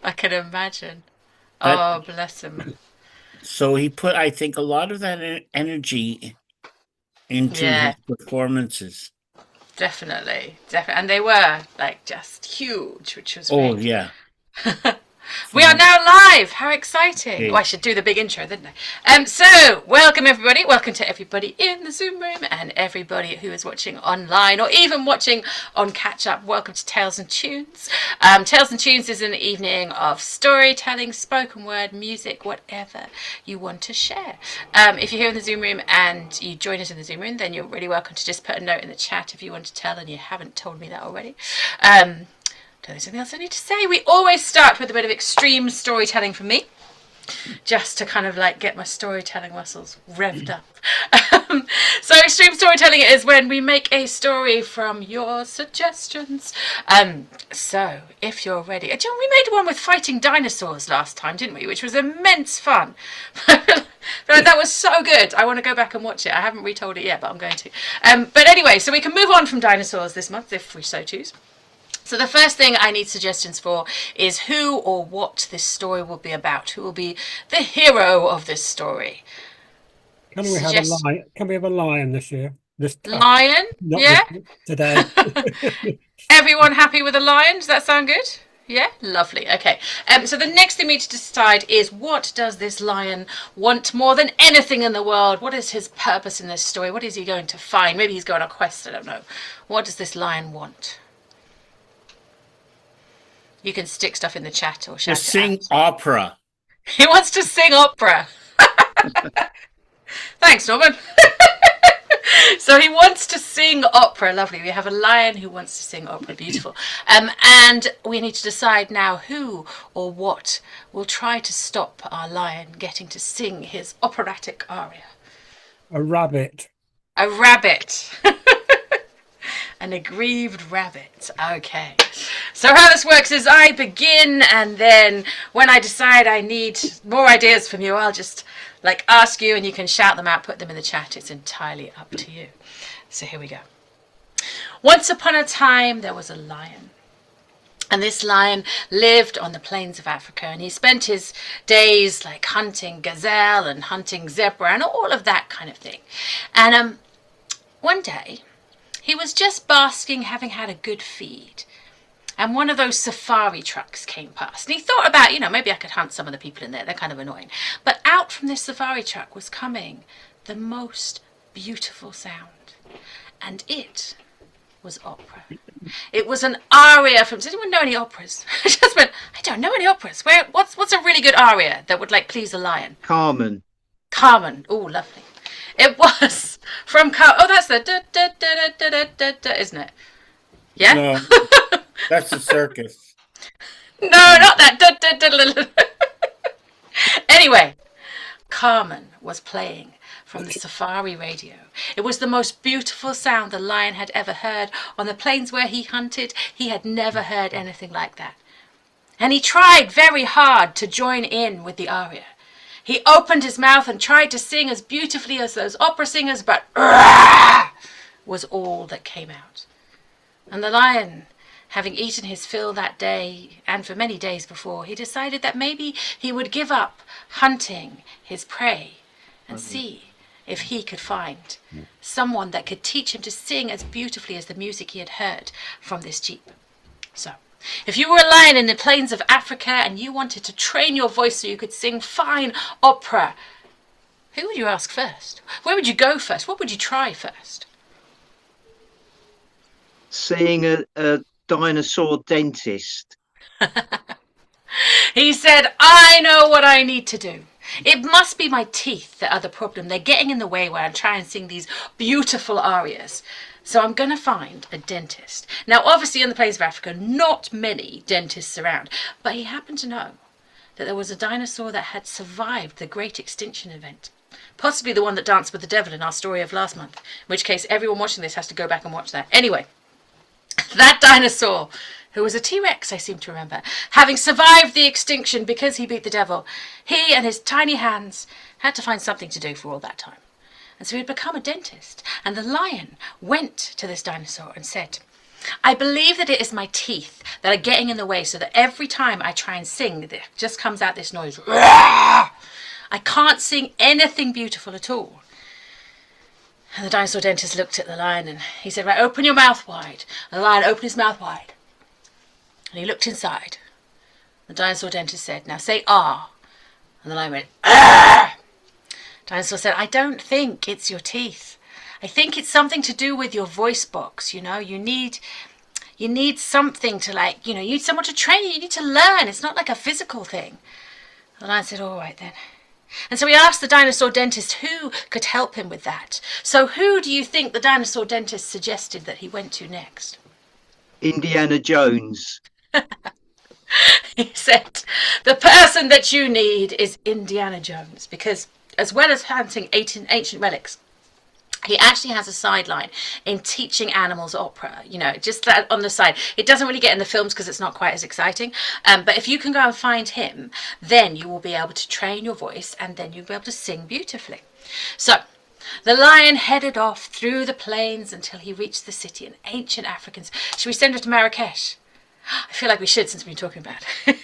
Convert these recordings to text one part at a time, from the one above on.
I can imagine. That Oh, bless him. so he put, I think, a lot of that energy into Yeah, his performances. definitely. Definitely. And they were like just huge, which was Oh great. yeah, We are Phen- now live. How exciting! Oh, I okay. should do the big intro, didn't I? So, welcome everybody. Welcome to everybody in the Zoom room and everybody who is watching online or even watching on catch up. Welcome to Tales and Tunes. Tales and Tunes is an evening of storytelling, spoken word, music, whatever you want to share. If you're here in the Zoom room and you join us in the Zoom room, then you're really welcome to just put a note in the chat if you want to tell and you haven't told me that already. There's anything else I need to say? We always start with a bit of extreme storytelling from me, just to kind of like get my storytelling muscles revved up. So extreme storytelling is when we make a story from your suggestions. So if you're ready, John, we made one with fighting dinosaurs last time, didn't we? Which was immense fun. That was so good. I want to go back and watch it. I haven't retold it yet, but I'm going to. But anyway, so we can move on from dinosaurs this month if we so choose. So the first thing I need suggestions for is who or what this story will be about. Who will be the hero of this story? Can we have a Suggest lion? Can we have a lion this year? lion. Not Yeah. this today. Everyone happy with a lion? Does that sound good? Yeah, lovely. Okay. So the next thing we need to decide is what does this lion want more than anything in the world? What is his purpose in this story? What is he going to find? Maybe he's going on a quest. I don't know. What does this lion want? You can stick stuff in the chat or To shout it sing out. opera. He wants to sing opera. Thanks, Norman. So he wants to sing opera. Lovely. We have a lion who wants to sing opera. Beautiful. And we need to decide now who or what will try to stop our lion getting to sing his operatic aria. A rabbit. A rabbit. An aggrieved rabbit. Okay. So how this works is I begin, and then when I decide I need more ideas from you, I'll just like ask you and you can shout them out, put them in the chat. It's entirely up to you. So here we go. Once upon a time there was a lion. And this lion lived on the plains of Africa, and he spent his days like hunting gazelle and hunting zebra and all of that kind of thing. And one day he was just basking, having had a good feed. And one of those safari trucks came past. And he thought about, maybe I could hunt some of the people in there. They're kind of annoying. But out from this safari truck was coming the most beautiful sound. And it was opera. It was an aria from... Does anyone know any operas? I just went, I don't know any operas. What's a really good aria that would like please a lion? Carmen. Carmen. Oh, lovely. It was from Carmen. Oh, that's the da da da da da da da, isn't it? Yeah? No, that's the circus. No, not that. Da, da, da, da, da. Anyway, Carmen was playing from the safari radio. It was the most beautiful sound the lion had ever heard. On the plains where he hunted, he had never heard anything like that. And he tried very hard to join in with the aria. He opened his mouth and tried to sing as beautifully as those opera singers, but was all that came out. And the lion, having eaten his fill that day and for many days before, he decided that maybe he would give up hunting his prey and see if he could find someone that could teach him to sing as beautifully as the music he had heard from this jeep. So, if you were a lion in the plains of Africa and you wanted to train your voice so you could sing fine opera, who would you ask first? Where would you go first? What would you try first? Seeing a dinosaur dentist. He said, I know what I need to do. It must be my teeth that are the problem. They're getting in the way when I try and sing these beautiful arias. So I'm going to find a dentist. Now, obviously, in the plains of Africa, not many dentists around. But he happened to know that there was a dinosaur that had survived the Great Extinction Event. Possibly the one that danced with the devil in our story of last month. In which case, everyone watching this has to go back and watch that. Anyway, that dinosaur, who was a T-Rex, I seem to remember, having survived the extinction because he beat the devil, he and his tiny hands had to find something to do for all that time. And so he had become a dentist. And the lion went to this dinosaur and said, I believe that it is my teeth that are getting in the way so that every time I try and sing, it just comes out this noise. I can't sing anything beautiful at all. And the dinosaur dentist looked at the lion and he said, right, open your mouth wide. And the lion opened his mouth wide. And he looked inside. The dinosaur dentist said, now say ah. And the lion went, ah. Dinosaur said, I don't think it's your teeth. I think it's something to do with your voice box. You know, you need something to you need someone to train you. You need to learn. It's not like a physical thing. The lion said, all right then. And so he asked the dinosaur dentist who could help him with that. So who do you think the dinosaur dentist suggested that he went to next? Indiana Jones. He said, the person that you need is Indiana Jones, because as well as hunting ancient relics, he actually has a sideline in teaching animals opera, just that on the side. It doesn't really get in the films because it's not quite as exciting. But if you can go and find him, then you will be able to train your voice and then you'll be able to sing beautifully. So the lion headed off through the plains until he reached the city in ancient Africans. Should we send her to Marrakesh? I feel like we should, since we've been talking about it.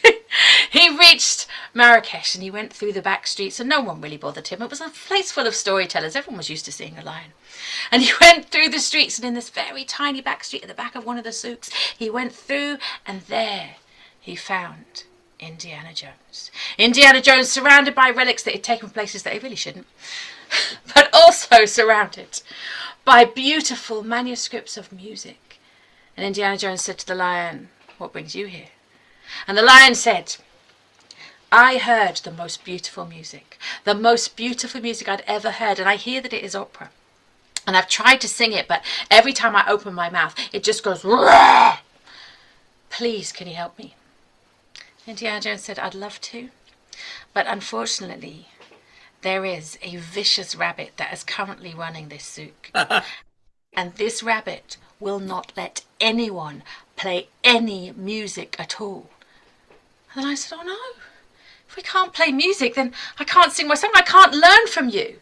He reached Marrakesh and he went through the back streets and no one really bothered him. It was a place full of storytellers. Everyone was used to seeing a lion. And he went through the streets, and in this very tiny back street at the back of one of the souks, he went through, and there he found Indiana Jones. Indiana Jones surrounded by relics that he'd taken from places that he really shouldn't, but also surrounded by beautiful manuscripts of music. And Indiana Jones said to the lion, what brings you here? And the lion said, I heard the most beautiful music I'd ever heard, and I hear that it is opera. And I've tried to sing it, but every time I open my mouth, it just goes, Rah! Please, can you help me? Indiana Jones said, I'd love to, but unfortunately, there is a vicious rabbit that is currently running this souk. And this rabbit will not let anyone play any music at all. And then I said, oh no, if we can't play music, then I can't sing my song. I can't learn from you.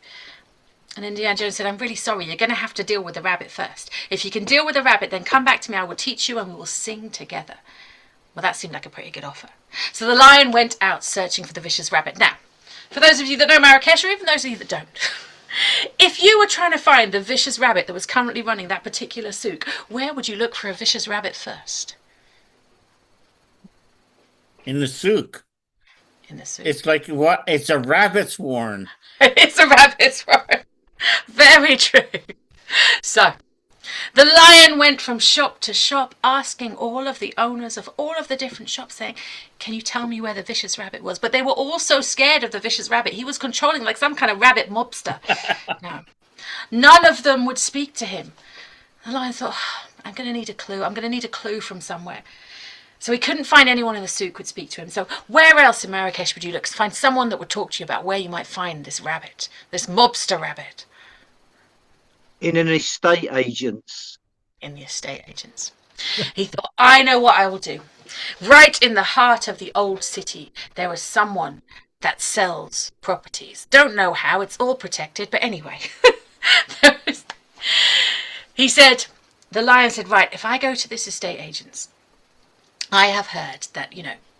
And Indiana Jones said, I'm really sorry, you're going to have to deal with the rabbit first. If you can deal with the rabbit, then come back to me, I will teach you and we will sing together. Well, that seemed like a pretty good offer. So the lion went out searching for the vicious rabbit. Now, for those of you that know Marrakesh, or even those of you that don't, if you were trying to find the vicious rabbit that was currently running that particular souk, where would you look for a vicious rabbit first? In the souk. In the souk. It's like what? It's a rabbit's warren. It's a rabbit's warren. Very true. So, the lion went from shop to shop asking all of the owners of all of the different shops, saying, can you tell me where the vicious rabbit was? But they were all so scared of the vicious rabbit. He was controlling like some kind of rabbit mobster. No. None of them would speak to him. The lion thought, I'm going to need a clue. I'm going to need a clue from somewhere. So he couldn't find anyone in the souk who would speak to him. So where else in Marrakesh would you look to find someone that would talk to you about where you might find this rabbit, this mobster rabbit? In an estate agent's. In the estate agents. He thought, I know what I will do. Right in the heart of the old city, there was someone that sells properties. Don't know how, it's all protected, but anyway. He said, the lion said, right, if I go to this estate agent's, I have heard that,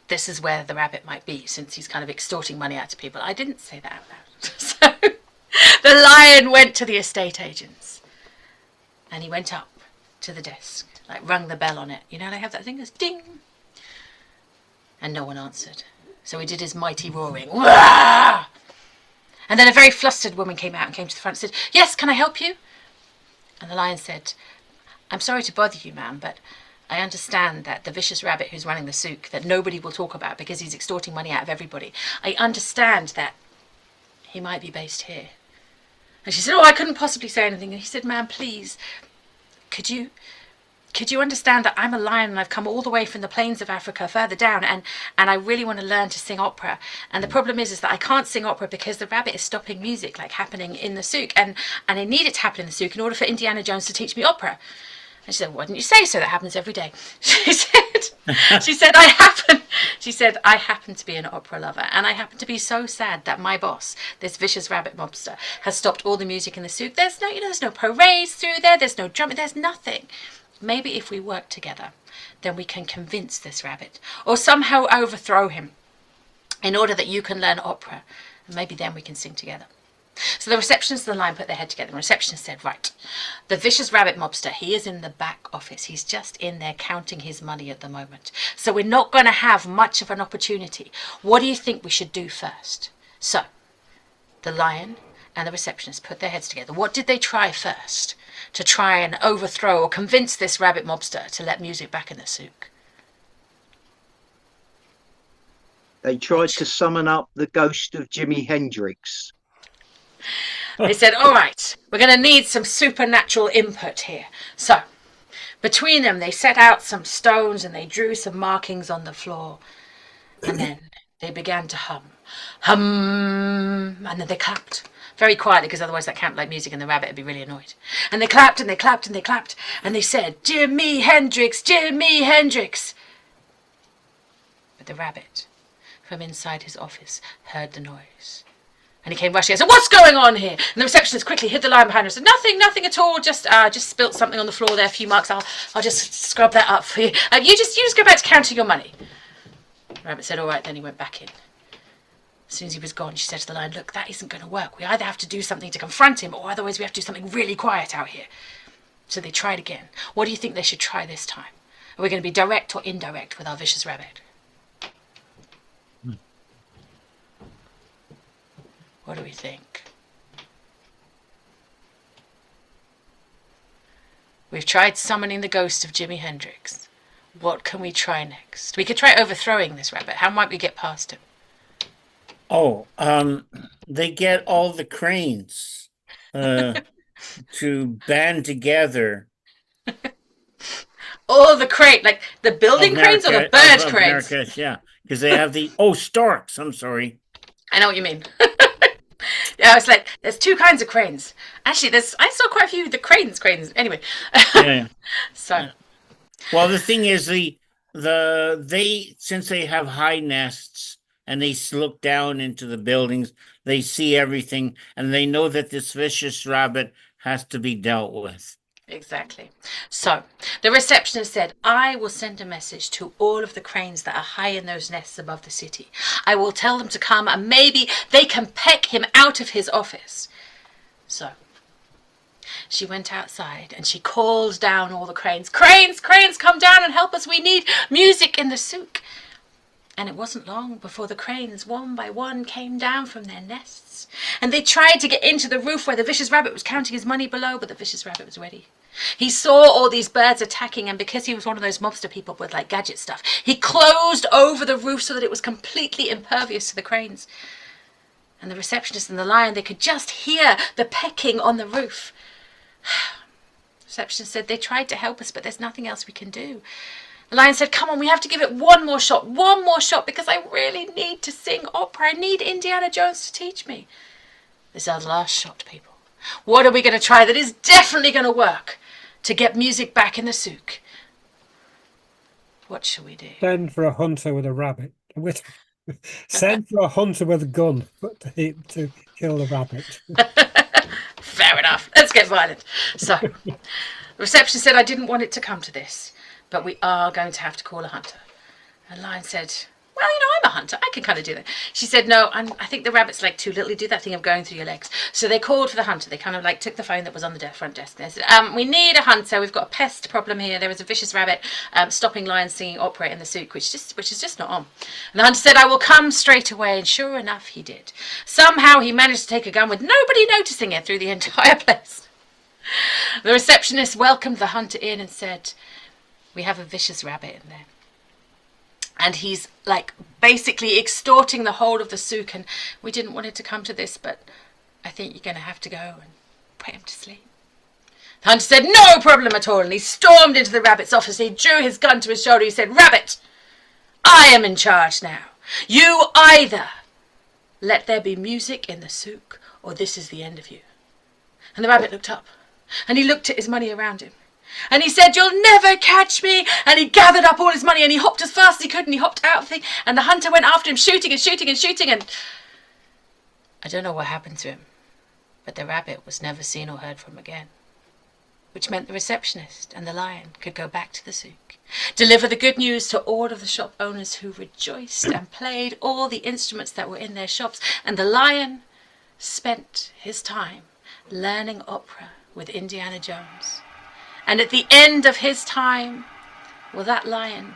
this is where the rabbit might be, since he's kind of extorting money out of people. I didn't say that out loud. So the lion went to the estate agents and he went up to the desk, rung the bell on it. They have that thing that's ding. And no one answered. So he did his mighty roaring. Wah! And then a very flustered woman came out and came to the front and said, yes, can I help you? And the lion said, I'm sorry to bother you, ma'am, but I understand that the vicious rabbit who's running the souk, that nobody will talk about because he's extorting money out of everybody, I understand that he might be based here. And she said, oh, I couldn't possibly say anything. And he said, ma'am, please, could you understand that I'm a lion and I've come all the way from the plains of Africa further down and I really want to learn to sing opera. And the problem is that I can't sing opera because the rabbit is stopping music happening in the souk. And I need it to happen in the souk in order for Indiana Jones to teach me opera. And she said, why didn't you say so? That happens every day. She said, I happen to be an opera lover. And I happen to be so sad that my boss, this vicious rabbit mobster, has stopped all the music in the souk. There's no parades through there. There's no drumming. There's nothing. maybe if we work together, then we can convince this rabbit or somehow overthrow him in order that you can learn opera. And maybe then we can sing together. So the receptionists of the line put their head together. The receptionist said, right, the vicious rabbit mobster, he is in the back office. He's just in there counting his money at the moment. So we're not going to have much of an opportunity. What do you think we should do first? So the lion and the receptionist put their heads together. What did they try first to try and overthrow or convince this rabbit mobster to let music back in the souk? They tried to summon up the ghost of Jimi Hendrix. They said, all right, we're going to need some supernatural input here. So between them, they set out some stones and they drew some markings on the floor. And then they began to hum. Hum. And then they clapped. Very quietly, because otherwise that can't like music and the rabbit would be really annoyed. And they clapped and they clapped and they clapped. And they said, Jimi Hendrix, Jimi Hendrix. But the rabbit, from inside his office, heard the noise. And he came rushing and said, what's going on here? And the receptionist quickly hid the lion behind her and said, nothing at all. Just spilt something on the floor there, a few marks. I'll just scrub that up for you. You just go back to counting your money. The rabbit said, all right. Then he went back in. As soon as he was gone, she said to the lion, look, that isn't going to work. We either have to do something to confront him, or otherwise we have to do something really quiet out here. So they tried again. What do you think they should try this time? Are we going to be direct or indirect with our vicious rabbit? What do we think? We've tried summoning the ghost of Jimi Hendrix. What can we try next? We could try overthrowing this rabbit. How might we get past him? Oh, they get all the cranes to band together. All the crane, like the building cranes or the bird cranes? America, yeah, because they have the storks. I'm sorry. I know what you mean. Yeah, it's like there's two kinds of cranes. Actually, I saw quite a few of the cranes. Anyway. Yeah. So. Yeah. Well, the thing is, since they have high nests and they look down into the buildings, they see everything, and they know that this vicious rabbit has to be dealt with. Exactly. So the receptionist said, I will send a message to all of the cranes that are high in those nests above the city. I will tell them to come and maybe they can peck him out of his office. So she went outside and she called down all the cranes. Cranes, come down and help us. We need music in the souk. And it wasn't long before the cranes, one by one, came down from their nests. And they tried to get into the roof where the vicious rabbit was counting his money below, but the vicious rabbit was ready. He saw all these birds attacking, and because he was one of those mobster people with like gadget stuff, he closed over the roof so that it was completely impervious to the cranes. And the receptionist and the lion, they could just hear the pecking on the roof. The receptionist said, they tried to help us, but there's nothing else we can do. The lion said, come on, we have to give it one more shot, because I really need to sing opera. I need Indiana Jones to teach me. This is our last shot, people. What are we going to try that is definitely going to work to get music back in the souk? What shall we do? Send for a hunter with a rabbit. Send for a hunter with a gun to kill the rabbit. Fair enough. Let's get violent. So, the receptionist said, I didn't want it to come to this, but we are going to have to call a hunter. And the lion said, well, I'm a hunter. I can kind of do that. She said, no, I think the rabbit's like too little. You do that thing of going through your legs. So they called for the hunter. They kind of like took the phone that was on the front desk. They said, we need a hunter. We've got a pest problem here. There is a vicious rabbit stopping lions singing opera in the souk, which is just not on. And the hunter said, I will come straight away. And sure enough, he did. Somehow he managed to take a gun with nobody noticing it through the entire place. The receptionist welcomed the hunter in and said, we have a vicious rabbit in there. And he's like basically extorting the whole of the souk, and we didn't want it to come to this, but I think you're going to have to go and put him to sleep. The hunter said, no problem at all, and he stormed into the rabbit's office. He drew his gun to his shoulder. He said, Rabbit, I am in charge now. You either let there be music in the souk, or this is the end of you. And the rabbit looked up, and he looked at his money around him. And he said, you'll never catch me. And he gathered up all his money and he hopped as fast as he could and he hopped out of the thing. And the hunter went after him, shooting and shooting and shooting. And I don't know what happened to him, but the rabbit was never seen or heard from again. which meant the receptionist and the lion could go back to the souk, deliver the good news to all of the shop owners who rejoiced and played all the instruments that were in their shops, and the lion spent his time learning opera with Indiana Jones. And at the end of his time, well, that lion,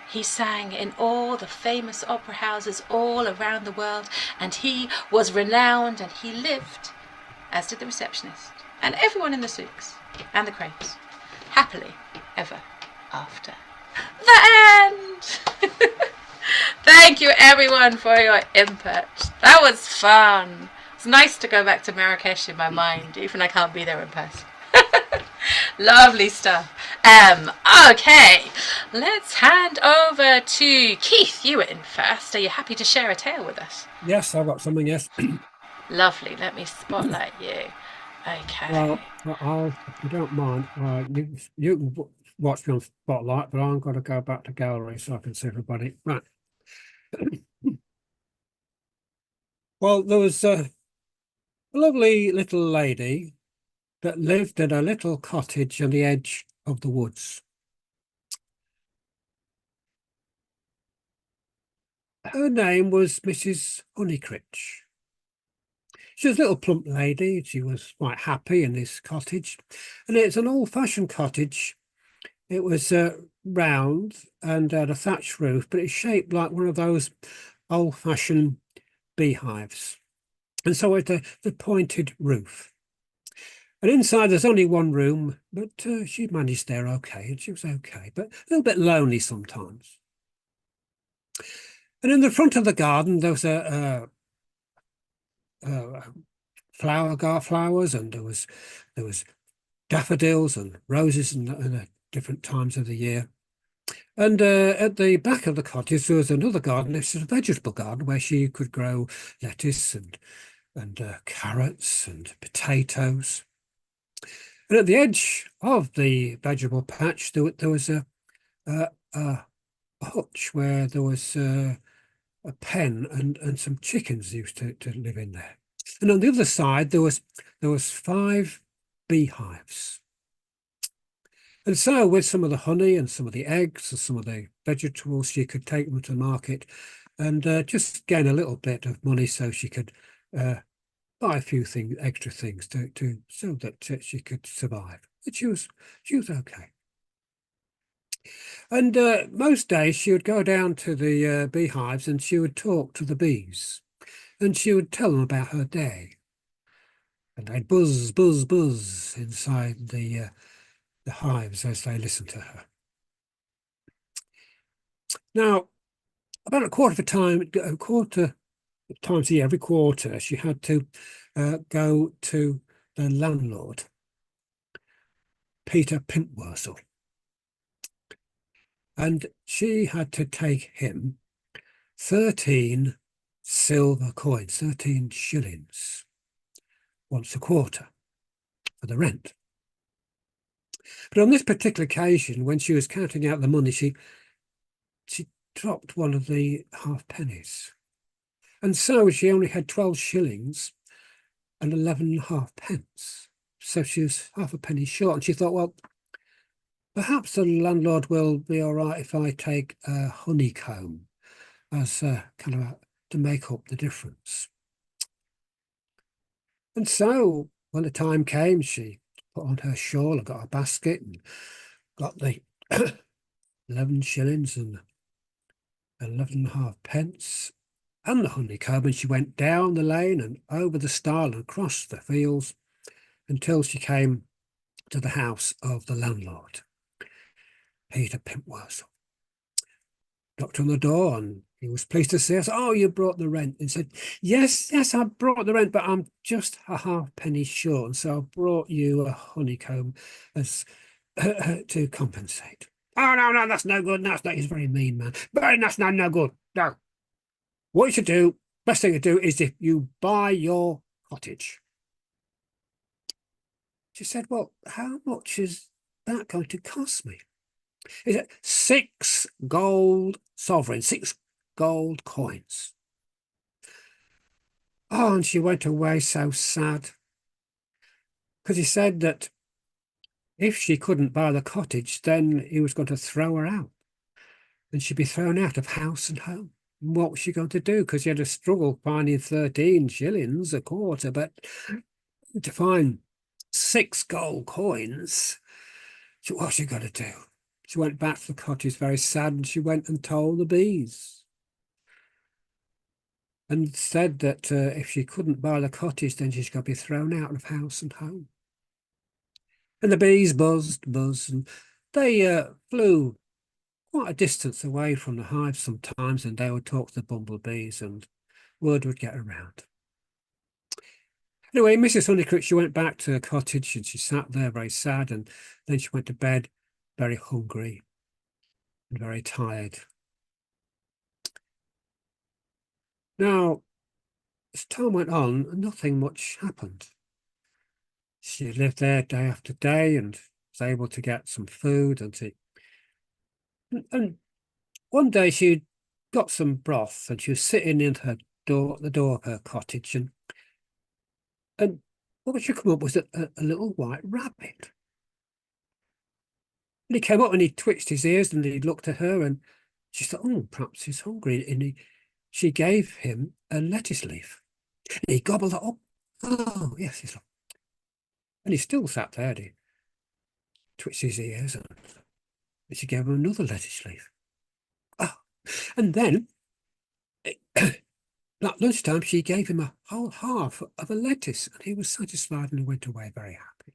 he sang in all the famous opera houses all around the world, and he was renowned, and he lived, as did the receptionist, and everyone in the souks, and the crepes, happily ever after. The end! Thank you everyone for your input. That was fun. It's nice to go back to Marrakesh in my mind, even I can't be there in person. Lovely stuff. Okay, let's hand over to Keith. You were in first. Are you happy to share a tale with us? Yes, I've got something, yes. Lovely. Let me spotlight you. Okay. Well, if you don't mind, you can watch me on Spotlight, but I'm going to go back to gallery so I can see everybody. Right. Well, there was a lovely little lady that lived in a little cottage on the edge of the woods. Her name was Mrs. Honeycritch. She was a little plump lady. She was quite happy in this cottage. And it's an old-fashioned cottage. It was round and had a thatched roof, but it's shaped like one of those old-fashioned beehives. And so it's the pointed roof. And inside there's only one room, but she managed there okay, and she was okay, but a little bit lonely sometimes. And in the front of the garden, there was a flowers, and there was daffodils and roses and different times of the year. And at the back of the cottage, there was another garden. It's a vegetable garden where she could grow lettuce and carrots and potatoes. And at the edge of the vegetable patch, there was a hutch where there was a pen and some chickens used to live in there. And on the other side, there was 5 beehives. And so with some of the honey and some of the eggs and some of the vegetables, she could take them to the market and just gain a little bit of money so she could buy a few extra things to so that she could survive. But she was okay. And most days she would go down to the beehives and she would talk to the bees, and she would tell them about her day. And they'd buzz, buzz, buzz inside the hives as they listened to her. Now, about a quarter times a year, every quarter, she had to go to the landlord, Peter Pintwurzel. And she had to take him 13 silver coins, 13 shillings, once a quarter for the rent. But on this particular occasion, when she was counting out the money, she dropped one of the halfpennies. And so she only had 12 shillings and 11.5 pence. So she was half a penny short. And she thought, well, perhaps the landlord will be all right if I take a honeycomb as kind of to make up the difference. And so when the time came, she put on her shawl and got a basket and got the 11 shillings and 11.5 pence and the honeycomb, and she went down the lane and over the stile and across the fields until she came to the house of the landlord, Peter Pintwurzel. Knocked on the door and he was pleased to see us. Oh, you brought the rent. And said, yes, I brought the rent, but I'm just a halfpenny short. And so I brought you a honeycomb as to compensate. Oh, no, that's no good. No, he's a very mean man. But that's no good. No. What you should do, best thing to do is if you buy your cottage. She said, well, how much is that going to cost me? He said, 6 gold sovereigns, 6 gold coins. Oh, and she went away so sad, because he said that if she couldn't buy the cottage, then he was going to throw her out, and she'd be thrown out of house and home. And what was she going to do? Because she had to struggle finding 13 shillings a quarter, but to find 6 gold coins, so what's she got to do? She went back to the cottage very sad, and she went and told the bees, and said that if she couldn't buy the cottage, then she's going to be thrown out of house and home. And the bees buzzed, and they flew quite a distance away from the hive sometimes, and they would talk to the bumblebees, and word would get around. Anyway, Mrs. Honeycrisp, she went back to her cottage, and she sat there very sad, and then she went to bed very hungry and very tired. Now, as time went on, nothing much happened. She lived there day after day and was able to get some food and one day she got some broth, and she was sitting in the door of her cottage, and what she come up was a little white rabbit. And he came up and he twitched his ears and he looked at her, and she thought, oh, perhaps he's hungry. And she gave him a lettuce leaf. And he gobbled it up. Oh, yes, he's. And he still sat there, and he twitched his ears, and she gave him another lettuce leaf. Oh, and then at lunchtime, she gave him a whole half of a lettuce, and he was satisfied and he went away very happy.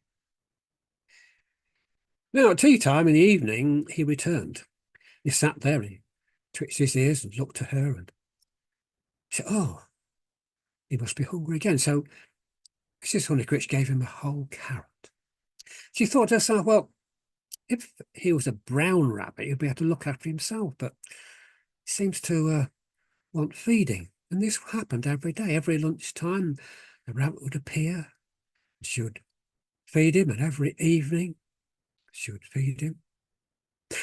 Now, at tea time in the evening, he returned. He sat there, and he twitched his ears and looked at her, and said, oh, he must be hungry again. So Mrs. Honeycrisp gave him a whole carrot. She thought to herself, well, if he was a brown rabbit, he'd be able to look after himself, but he seems to want feeding. And this happened every day. Every lunchtime, the rabbit would appear, and she would feed him, and every evening she would feed him.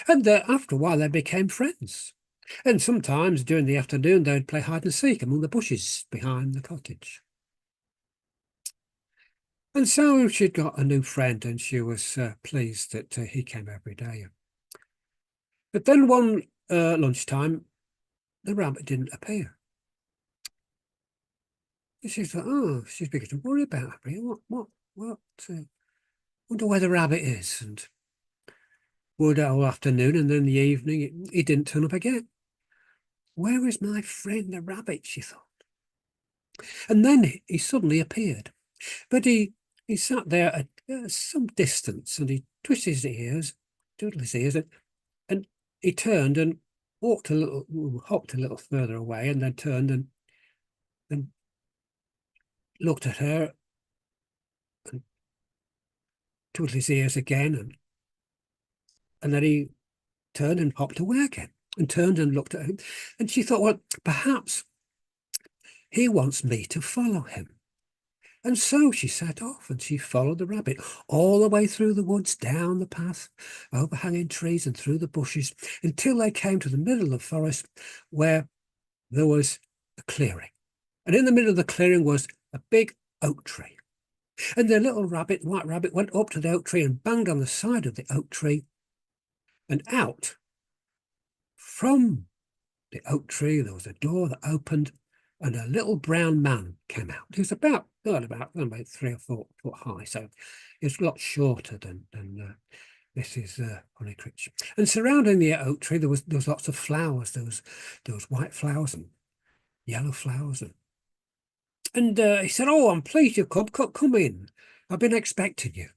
And after a while, they became friends. And sometimes during the afternoon, they would play hide and seek among the bushes behind the cottage. And so she'd got a new friend, and she was pleased that he came every day. But then one lunchtime, the rabbit didn't appear. And she thought, oh, she's beginning to worry about it. What, wonder where the rabbit is. And would all afternoon, and then in the evening, he didn't turn up again. Where is my friend the rabbit, she thought. And then he suddenly appeared. But he sat there at some distance, and he twisted his ears, twiddled his ears, and he turned and hopped a little further away, and then turned and looked at her, and twiddled his ears again, and then he turned and hopped away again, and turned and looked at him. And she thought, well, perhaps he wants me to follow him. And so she set off, and she followed the rabbit all the way through the woods, down the path, overhanging trees and through the bushes, until they came to the middle of the forest, where there was a clearing. And in the middle of the clearing was a big oak tree. And the little rabbit, white rabbit, went up to the oak tree and banged on the side of the oak tree. And out from the oak tree, there was a door that opened, and a little brown man came out. He was about 3 or 4 foot high, so he was a lot shorter than Mrs. Honeycrisp. And surrounding the oak tree, there was lots of flowers. There was white flowers and yellow flowers, and he said, "Oh, I'm pleased you've come in. I've been expecting you."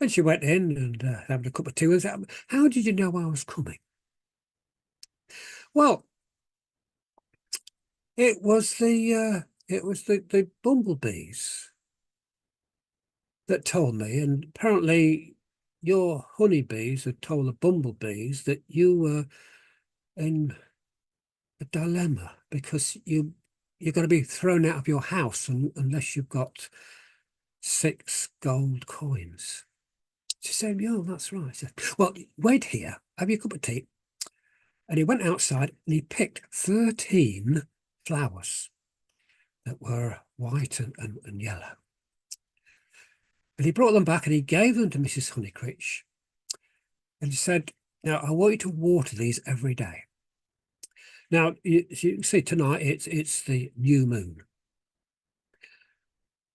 And she went in and having a cup of tea and said, "How did you know I was coming?" Well, it was the bumblebees that told me, and apparently your honeybees had told the bumblebees that you were in a dilemma, because you're going to be thrown out of your house unless you've got 6 gold coins. She said, "Yeah, that's right." I said, "Well, wait here, have your cup of tea." And he went outside and he picked 13 flowers that were white and yellow. And he brought them back and he gave them to Mrs. Honeycritch. And he said, now, I want you to water these every day. Now, as you can see tonight, it's the new moon.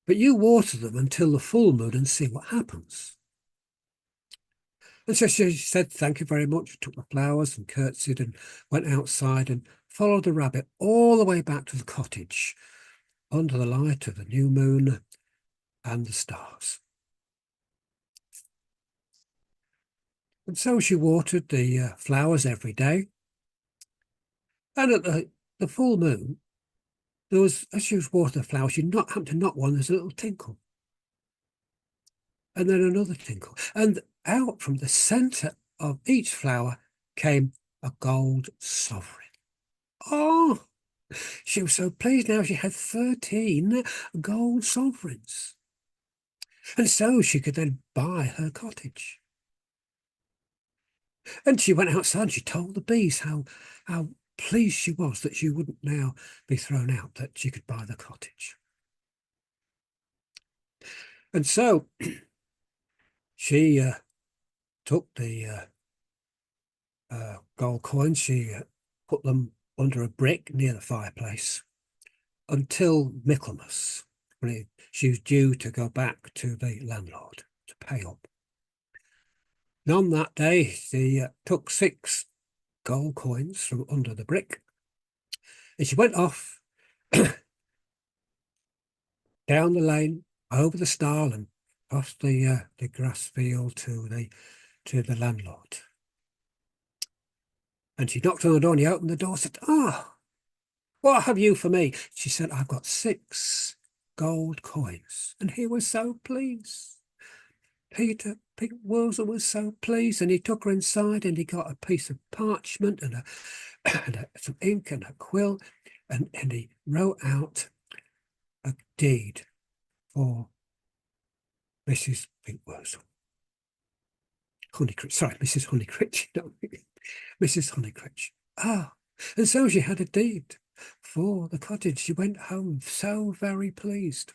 But you water them until the full moon and see what happens. And so she said, thank you very much, took the flowers and curtsied and went outside and followed the rabbit all the way back to the cottage under the light of the new moon and the stars. And so she watered the flowers every day. And at the full moon, there was, as she was watering the flowers, she happened to knock one, there's a little tinkle. And then another tinkle. And out from the centre of each flower came a gold sovereign. Oh, she was so pleased now she had 13 gold sovereigns. And so she could then buy her cottage. And she went outside and she told the bees how pleased she was that she wouldn't now be thrown out, that she could buy the cottage. And so she took the gold coins, she put them under a brick near the fireplace until Michaelmas, when she was due to go back to the landlord to pay up. And on that day, she took 6 gold coins from under the brick, and she went off down the lane, over the stile, and across the grass field to the landlord. And she knocked on the door, and he opened the door, said, "Ah, what have you for me?" She said, "I've got 6 gold coins." And he was so pleased. Peter Wilson was so pleased, and he took her inside and he got a piece of parchment and some ink and a quill, and he wrote out a deed for Mrs. Pinkworth. Honeycritch, sorry, Mrs. Honeycritch, no, Mrs. Honeycritch. Ah, and so she had a deed for the cottage. She went home so very pleased,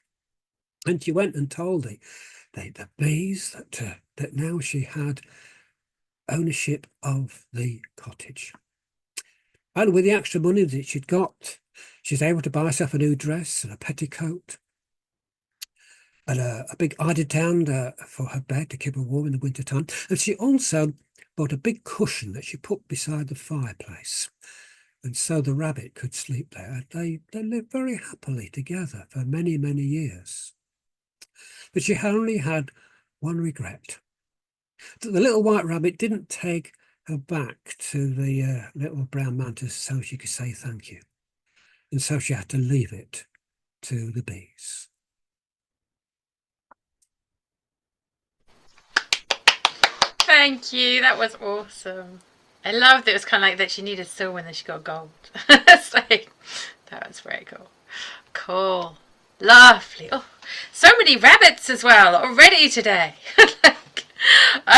and she went and told the bees that now she had ownership of the cottage. And with the extra money that she'd got, she's able to buy herself a new dress and a petticoat and a big eiderdown for her bed to keep her warm in the winter time. And she also bought a big cushion that she put beside the fireplace. And so the rabbit could sleep there. They lived very happily together for many, many years. But she only had one regret, that the little white rabbit didn't take her back to the little brown mantis so she could say thank you. And so she had to leave it to the bees. Thank you. That was awesome. I loved it. It was kind of like that she needed silver and then she got gold. So that was very cool. Cool. Lovely. Oh, so many rabbits as well already today.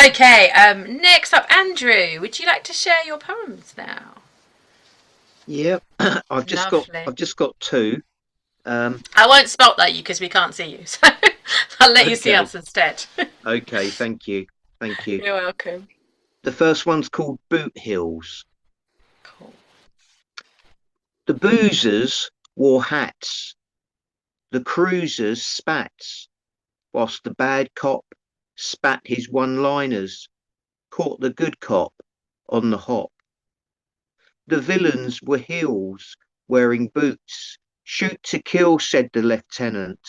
Okay, next up, Andrew, would you like to share your poems now? Yeah, I've just got 2. I won't spelt that you because we can't see you, so I'll let you see us instead. Okay, thank you. You're welcome. The first one's called Boot Heels. Cool. The boozers wore hats. The cruisers spats, whilst the bad cop spat his one-liners, caught the good cop on the hop. The villains were heels, wearing boots. Shoot to kill, said the lieutenant.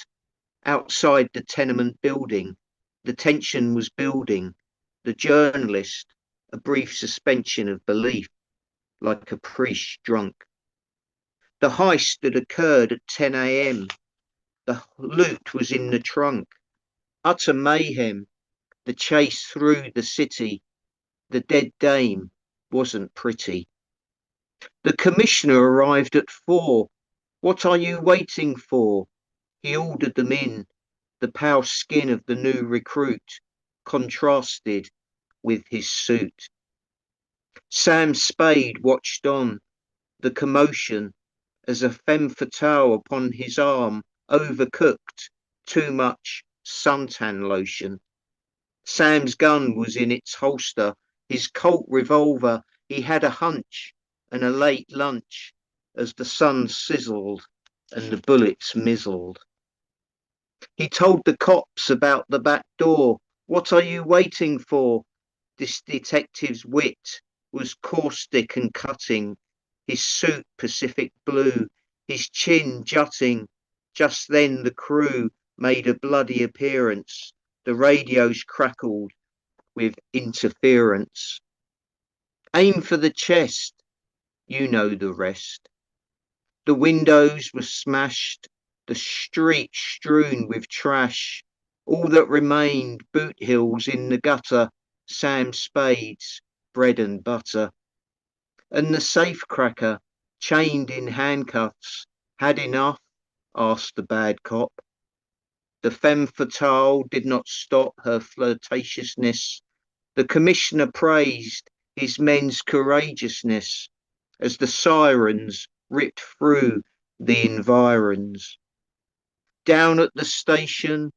Outside the tenement building, the tension was building. The journalist, a brief suspension of belief, like a priest drunk. The heist that occurred at 10 a.m. The loot was in the trunk. Utter mayhem, the chase through the city. The dead dame wasn't pretty. The commissioner arrived at 4. What are you waiting for? He ordered them in. The pale skin of the new recruit contrasted with his suit. Sam Spade watched on the commotion as a femme fatale upon his arm, overcooked, too much suntan lotion. Sam's gun was in its holster, his Colt revolver. He had a hunch and a late lunch as the sun sizzled and the bullets mizzled. He told the cops about the back door. What are you waiting for? This detective's wit was caustic and cutting, his suit Pacific blue, his chin jutting. Just then the crew made a bloody appearance. The radios crackled with interference. Aim for the chest, you know the rest. The windows were smashed, the street strewn with trash. All that remained, boot heels in the gutter, Sam Spade's bread and butter. And the safecracker, chained in handcuffs, had enough, asked the bad cop. The femme fatale did not stop her flirtatiousness. The commissioner praised his men's courageousness as the sirens ripped through the environs. Down at the station,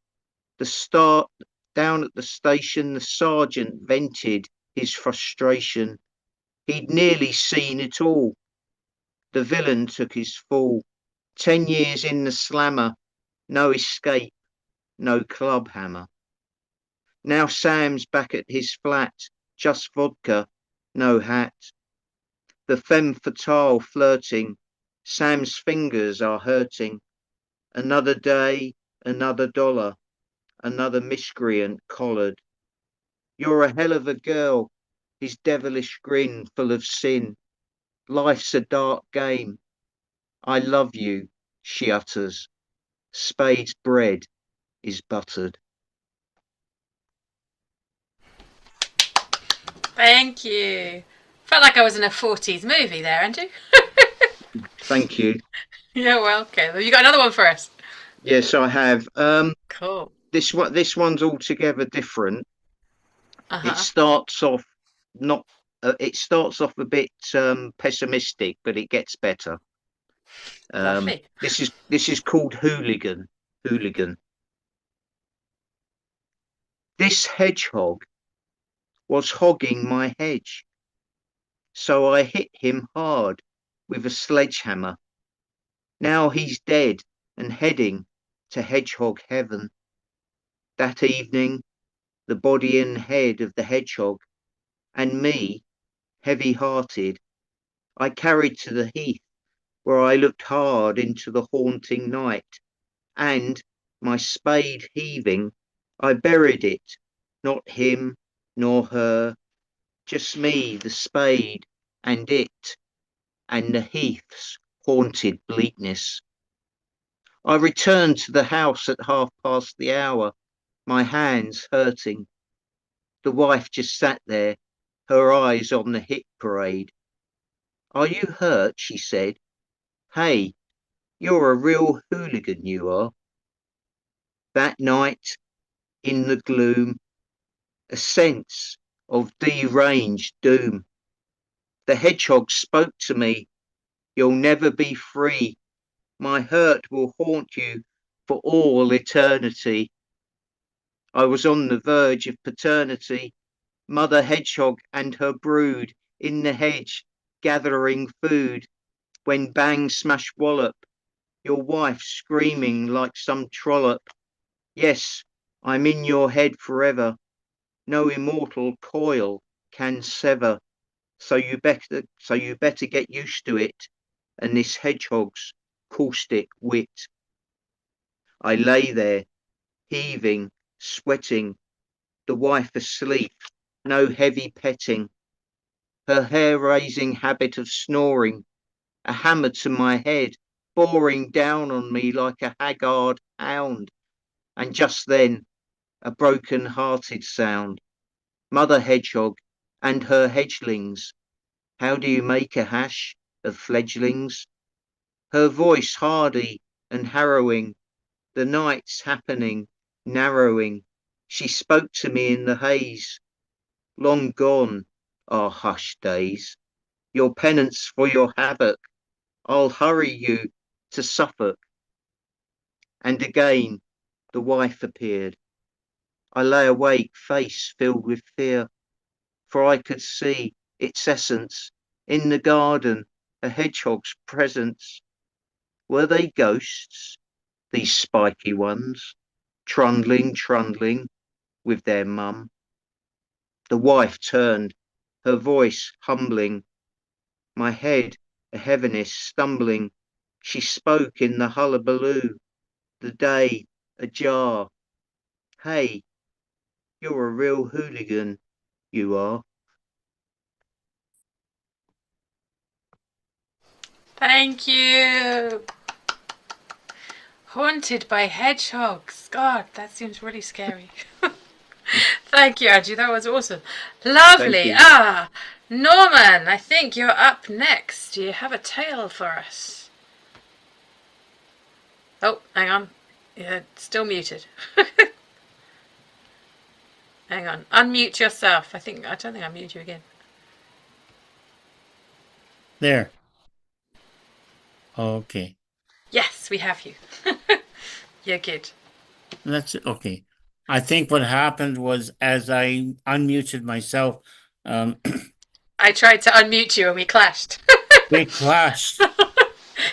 the sergeant vented his frustration. He'd nearly seen it all. The villain took his fall. 10 years in the slammer, no escape, no club hammer. Now Sam's back at his flat, just vodka, no hat. The femme fatale flirting, Sam's fingers are hurting. Another day, another dollar, another miscreant collared. You're a hell of a girl, his devilish grin full of sin. Life's a dark game. I love you, she utters. Spade's bread is buttered. Thank you. Felt like I was in a 40s movie there, Andrew. Thank you. You're welcome. Have you got another one for us? Yes, I have. Cool. This one's altogether different. Uh-huh. It starts off a bit pessimistic, but it gets better. Lovely. This is called Hooligan. Hooligan. This hedgehog was hogging my hedge, so I hit him hard with a sledgehammer. Now he's dead and heading to hedgehog heaven. That evening, the body and head of the hedgehog, and me, heavy-hearted, I carried to the heath, where I looked hard into the haunting night, and, my spade heaving, I buried it, not him nor her, just me, the spade, and it, and the heath's haunted bleakness. I returned to the house at 1:30, my hands hurting. The wife just sat there, her eyes on the hit parade. Are you hurt? She said. Hey, you're a real hooligan, you are. That night, in the gloom, a sense of deranged doom. The hedgehog spoke to me. You'll never be free. My hurt will haunt you for all eternity. I was on the verge of paternity. Mother hedgehog and her brood in the hedge gathering food, when bang smash wallop, your wife screaming like some trollop. Yes, I'm in your head forever. No immortal coil can sever. So you better get used to it and this hedgehog's caustic wit. I lay there, heaving, sweating, the wife asleep, no heavy petting, her hair-raising habit of snoring, a hammer to my head, boring down on me like a haggard hound. And just then, a broken-hearted sound. Mother hedgehog and her hedgelings. How do you make a hash of fledglings? Her voice hardy and harrowing, the night's happening, narrowing. She spoke to me in the haze. Long gone are hushed days. Your penance for your havoc, I'll hurry you to Suffolk. And again, The wife appeared. I lay awake, face filled with fear, for I could see its essence in the garden, a hedgehog's presence. Were they ghosts, these spiky ones, trundling with their mum? The wife turned, her voice humbling, my head a heaviness stumbling. She spoke in the hullabaloo, the day ajar. Hey, you're a real hooligan, you are. Thank you. Haunted by hedgehogs. God, that seems really scary. Thank you, Andrew. That was awesome. Lovely. you. Norman, I think you're up next. Do you have a tale for us? Oh, hang on. You're still muted. Hang on. Unmute yourself. I don't think I muted you again. There. Okay. Yes, we have you. You're good. That's okay. I think what happened was as I unmuted myself, I tried to unmute you and we clashed. we clashed.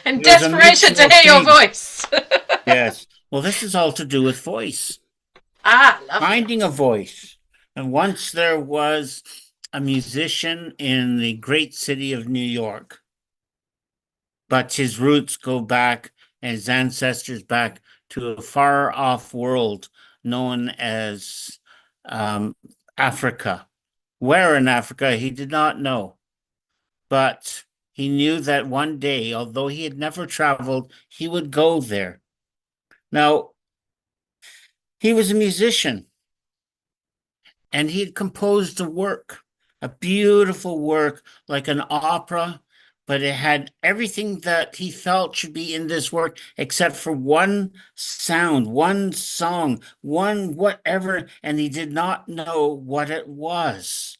In It was a desperation to mutual hear your thing. voice. Yes. Well, this is all to do with voice. Lovely. Finding a voice. And once there was a musician in the great city of New York, but his roots go back and his ancestors back to a far off world known as Africa. Where in Africa, he did not know. But he knew that one day, although he had never traveled, he would go there. Now, he was a musician, and he had composed a work, a beautiful work, like an opera, but it had everything that he felt should be in this work, except for one sound, one song, one whatever, and he did not know what it was.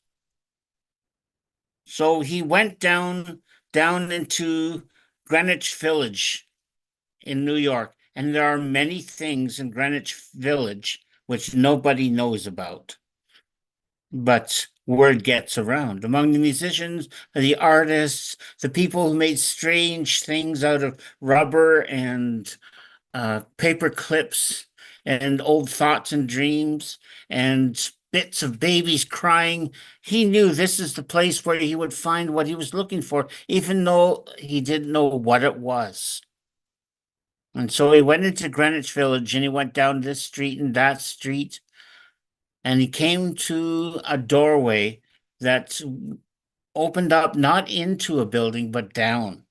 So he went down into Greenwich Village in New York, and there are many things in Greenwich Village which nobody knows about. But word gets around among the musicians, the artists, the people who made strange things out of rubber and paper clips and old thoughts and dreams and bits of babies crying. He knew this is the place where he would find what he was looking for, even though he didn't know what it was. And so he went into Greenwich Village and he went down this street and that street. And he came to a doorway that opened up not into a building, but down.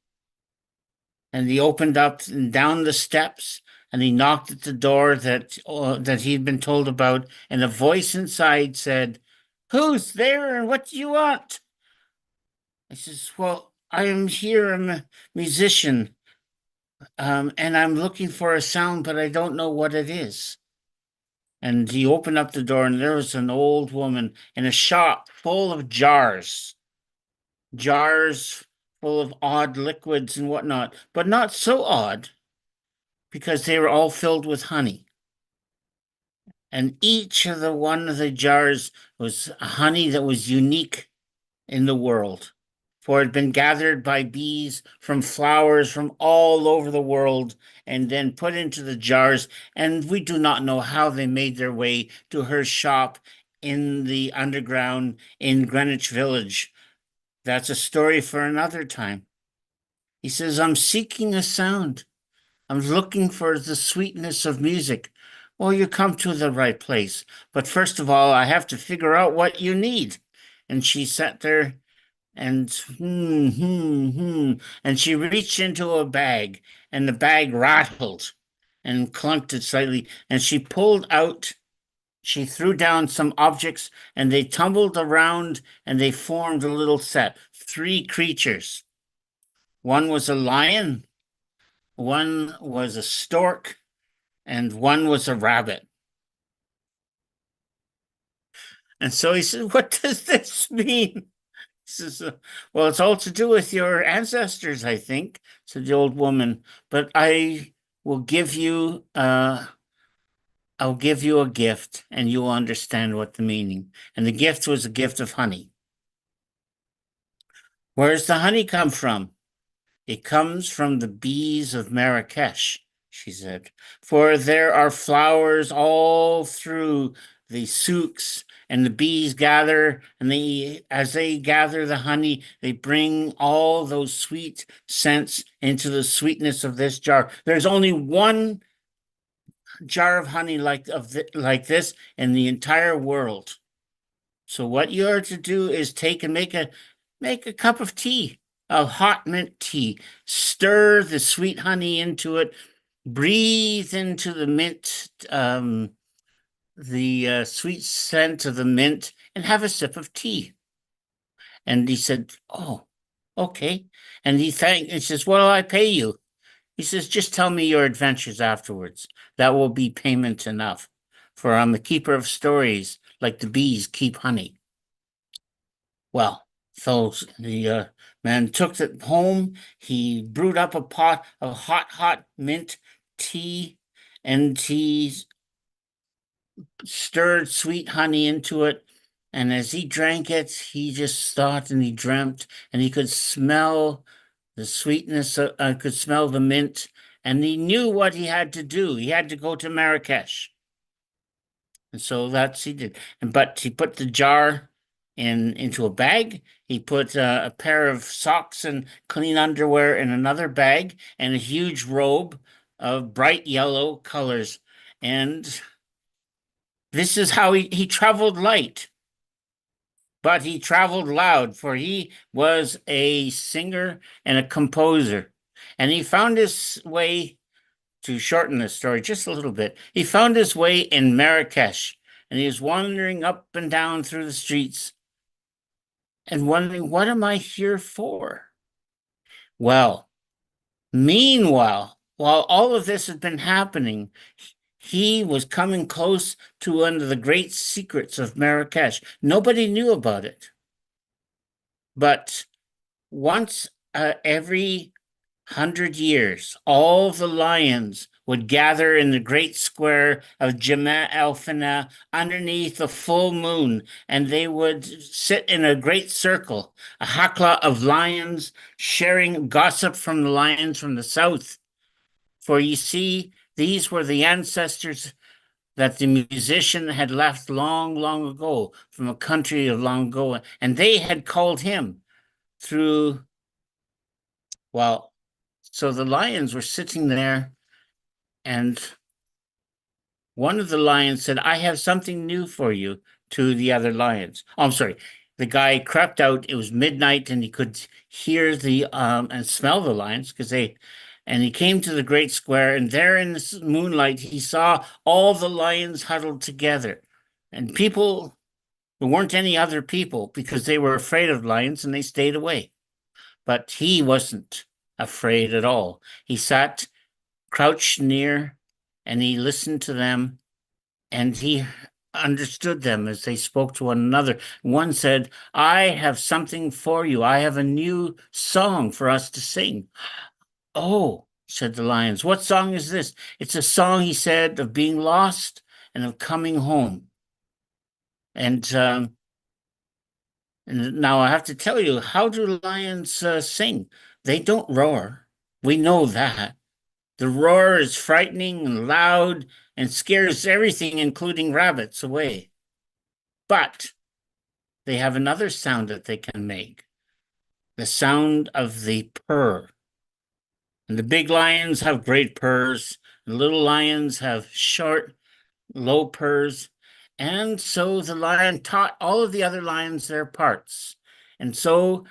And he opened up and down the steps and he knocked at the door that he'd been told about. And a voice inside said, "Who's there and what do you want?" I says, "Well, I am here. I'm a musician. And I'm looking for a sound, but I don't know what it is." And he opened up the door, and there was an old woman in a shop full of jars full of odd liquids and whatnot, but not so odd because they were all filled with honey. And each of the one of the jars was honey that was unique in the world, for it had been gathered by bees from flowers from all over the world and then put into the jars. And we do not know how they made their way to her shop in the underground in Greenwich Village. That's a story for another time. He says, "I'm seeking a sound. I'm looking for the sweetness of music." Well, you come to the right place. But first of all, I have to figure out what you need. And she sat there and and she reached into a bag and the bag rattled and clunked it slightly. And she threw down some objects and they tumbled around and they formed a little set. 3 creatures. One was a lion, one was a stork, and one was a rabbit. And so he said, "What does this mean?" He says, "Well, it's all to do with your ancestors, I think," said the old woman. "But I will give you I'll give you a gift and you will understand what the meaning. And the gift was a gift of honey. Where's the honey come from? It comes from the bees of Marrakesh, she said, for there are flowers all through the souks, and the bees gather, and as they gather the honey, they bring all those sweet scents into the sweetness of this jar. There's only one jar of honey like this in the entire world. So what you are to do is take and make a cup of tea, a hot mint tea. Stir the sweet honey into it. Breathe into the mint, the sweet scent of the mint, and have a sip of tea. And he said, "Oh, okay." And he says, "What'll I pay you?" He says, "Just tell me your adventures afterwards. That will be payment enough. For I'm the keeper of stories, like the bees keep honey." Well, so the man took it home. He brewed up a pot of hot mint tea, and he stirred sweet honey into it. And as he drank it, he just thought and he dreamt, and he could smell the sweetness, could smell the mint, and he knew what he had to do. He had to go to Marrakesh. And so that's he did. But he put the jar into a bag. He put a pair of socks and clean underwear in another bag, and a huge robe of bright yellow colors. And this is how he traveled light. But he traveled loud, for he was a singer and a composer. And he found his way, to shorten the story just a little bit, he found his way in Marrakesh, and he was wandering up and down through the streets and wondering, what am I here for? Well, meanwhile, while all of this had been happening, he was coming close to one of the great secrets of Marrakesh. Nobody knew about it. But once every 100 years, all the lions would gather in the great square of Jama el Fana underneath the full moon, and they would sit in a great circle, a hakla of lions, sharing gossip from the lions from the south. For you see, these were the ancestors that the musician had left long, long ago from a country of long ago, and they had called him through, well, so the lions were sitting there, and one of the lions said, "I have something new for you," to the other lions. Oh, I'm sorry. The guy crept out. It was midnight, and he could hear and smell the lions and he came to the great square, and there in the moonlight, he saw all the lions huddled together. And people, there weren't any other people because they were afraid of lions and they stayed away. But he wasn't afraid at all. He sat crouched near, and he listened to them, and he understood them as they spoke to one another. One said, "I have something for you. I have a new song for us to sing." "Oh," said the lions, "what song is this?" "It's a song," he said, "of being lost and of coming home." And now I have to tell you, how do lions sing? They don't roar. We know that. The roar is frightening and loud and scares everything, including rabbits, away. But they have another sound that they can make, the sound of the purr. And the big lions have great purrs, and little lions have short, low purrs. And so the lion taught all of the other lions their parts. And so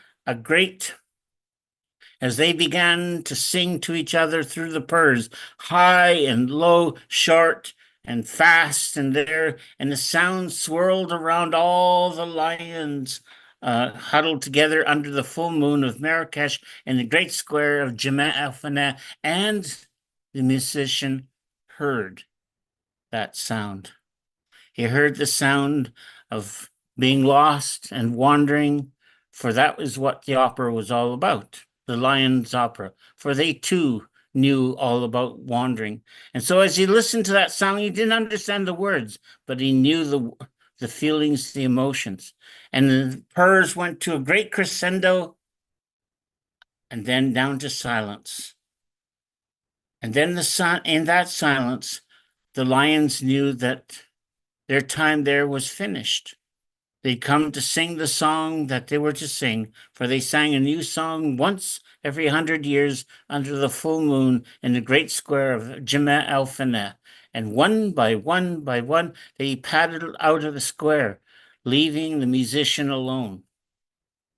as they began to sing to each other through the purrs, high and low, short and fast, and the sound swirled around all the lions huddled together under the full moon of Marrakesh in the great square of Jama el Fana, and the musician heard that sound. He heard the sound of being lost and wandering, for that was what the opera was all about. The Lions' Opera, for they too knew all about wandering. And so as he listened to that song, he didn't understand the words, but he knew the feelings, the emotions. And the purrs went to a great crescendo and then down to silence. And then in that silence, the lions knew that their time there was finished. They'd come to sing the song that they were to sing, for they sang a new song once every 100 years under the full moon in the great square of Jemma el Fana. And one by one by one, they paddled out of the square, leaving the musician alone.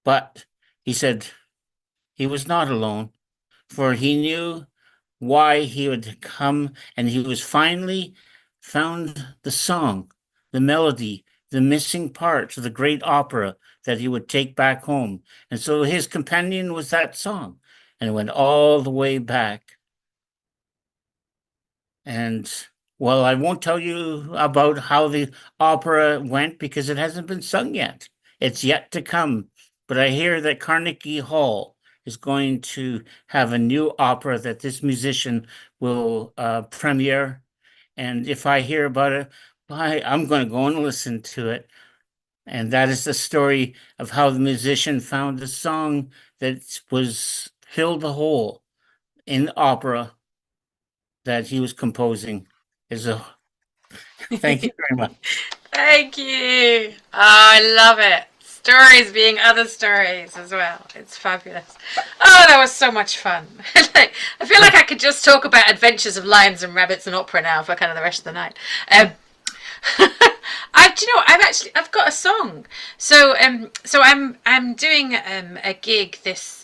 But he said he was not alone, for he knew why he would come, and he was finally found the song, the melody, the missing part of the great opera that he would take back home. And so his companion was that song, and it went all the way back. And well, I won't tell you about how the opera went because it hasn't been sung yet. It's yet to come. But I hear that Carnegie Hall is going to have a new opera that this musician will premiere. And if I hear about it, I'm going to go and listen to it. And that is the story of how the musician found a song that was filled the hole in opera that he was composing. Thank you very much. Thank you. Oh, I love it. Stories being other stories as well. It's fabulous. Oh, that was so much fun. I feel like I could just talk about adventures of lions and rabbits and opera now for kind of the rest of the night. I've got a song. So I'm doing a gig this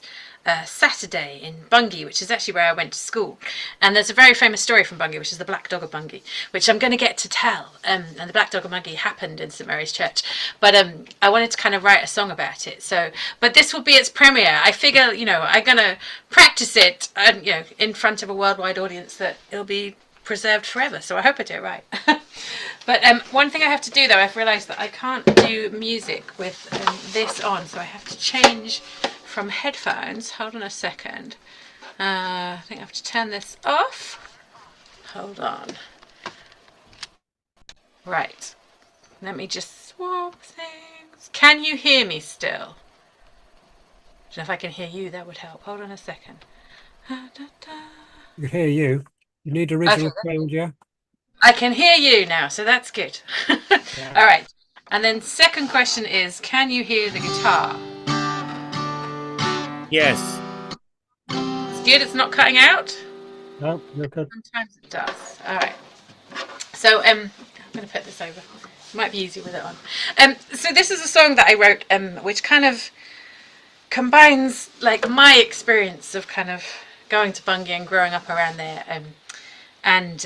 Saturday in Bungay, which is actually where I went to school. And there's a very famous story from Bungay, which is the Black Dog of Bungay, which I'm going to get to tell. And the Black Dog of Bungay happened in St Mary's Church. But I wanted to kind of write a song about it. But this will be its premiere. I figure, I'm going to practice it, in front of a worldwide audience that it'll be preserved forever. So I hope I do it right. But one thing I have to do, though, I've realised that I can't do music with this on. So I have to change from headphones. Hold on a second. I think I have to turn this off. Hold on. Right. Let me just swap things. Can you hear me still? I don't know if I can hear you. That would help. Hold on a second. I can hear you. You need original sound, yeah? I can hear you now, so that's good. Yeah. All right. And then second question is, can you hear the guitar? Yes. It's good. It's not cutting out. No, you're good. Sometimes it does. All right. So I'm going to put this over. It might be easier with it on. So this is a song that I wrote, which kind of combines like my experience of kind of going to Bungay and growing up around there, and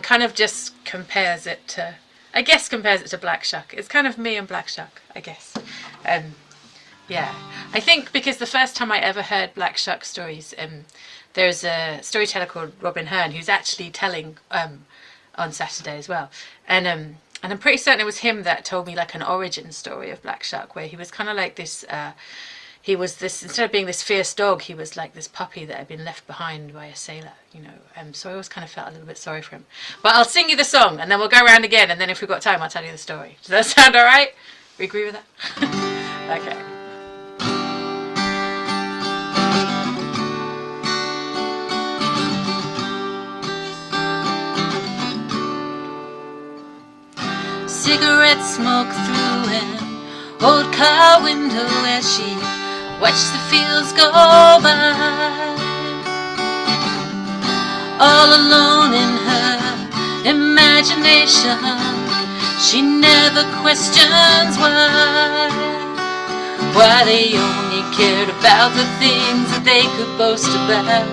kind of just compares it to Black Shuck. It's kind of me and Black Shuck, I guess. Yeah, I think because the first time I ever heard Black Shuck stories, there's a storyteller called Robin Hearn who's actually telling on Saturday as well, and I'm pretty certain it was him that told me like an origin story of Black Shuck, where he was kind of like this. He was this, instead of being this fierce dog, he was like this puppy that had been left behind by a sailor, so I always kind of felt a little bit sorry for him. But I'll sing you the song and then we'll go around again, and then if we've got time I'll tell you the story. Does that sound all right? We agree with that? Okay. Cigarette smoke through an old car window as she watched the fields go by, all alone in her imagination. She never questions why they only cared about the things that they could boast about,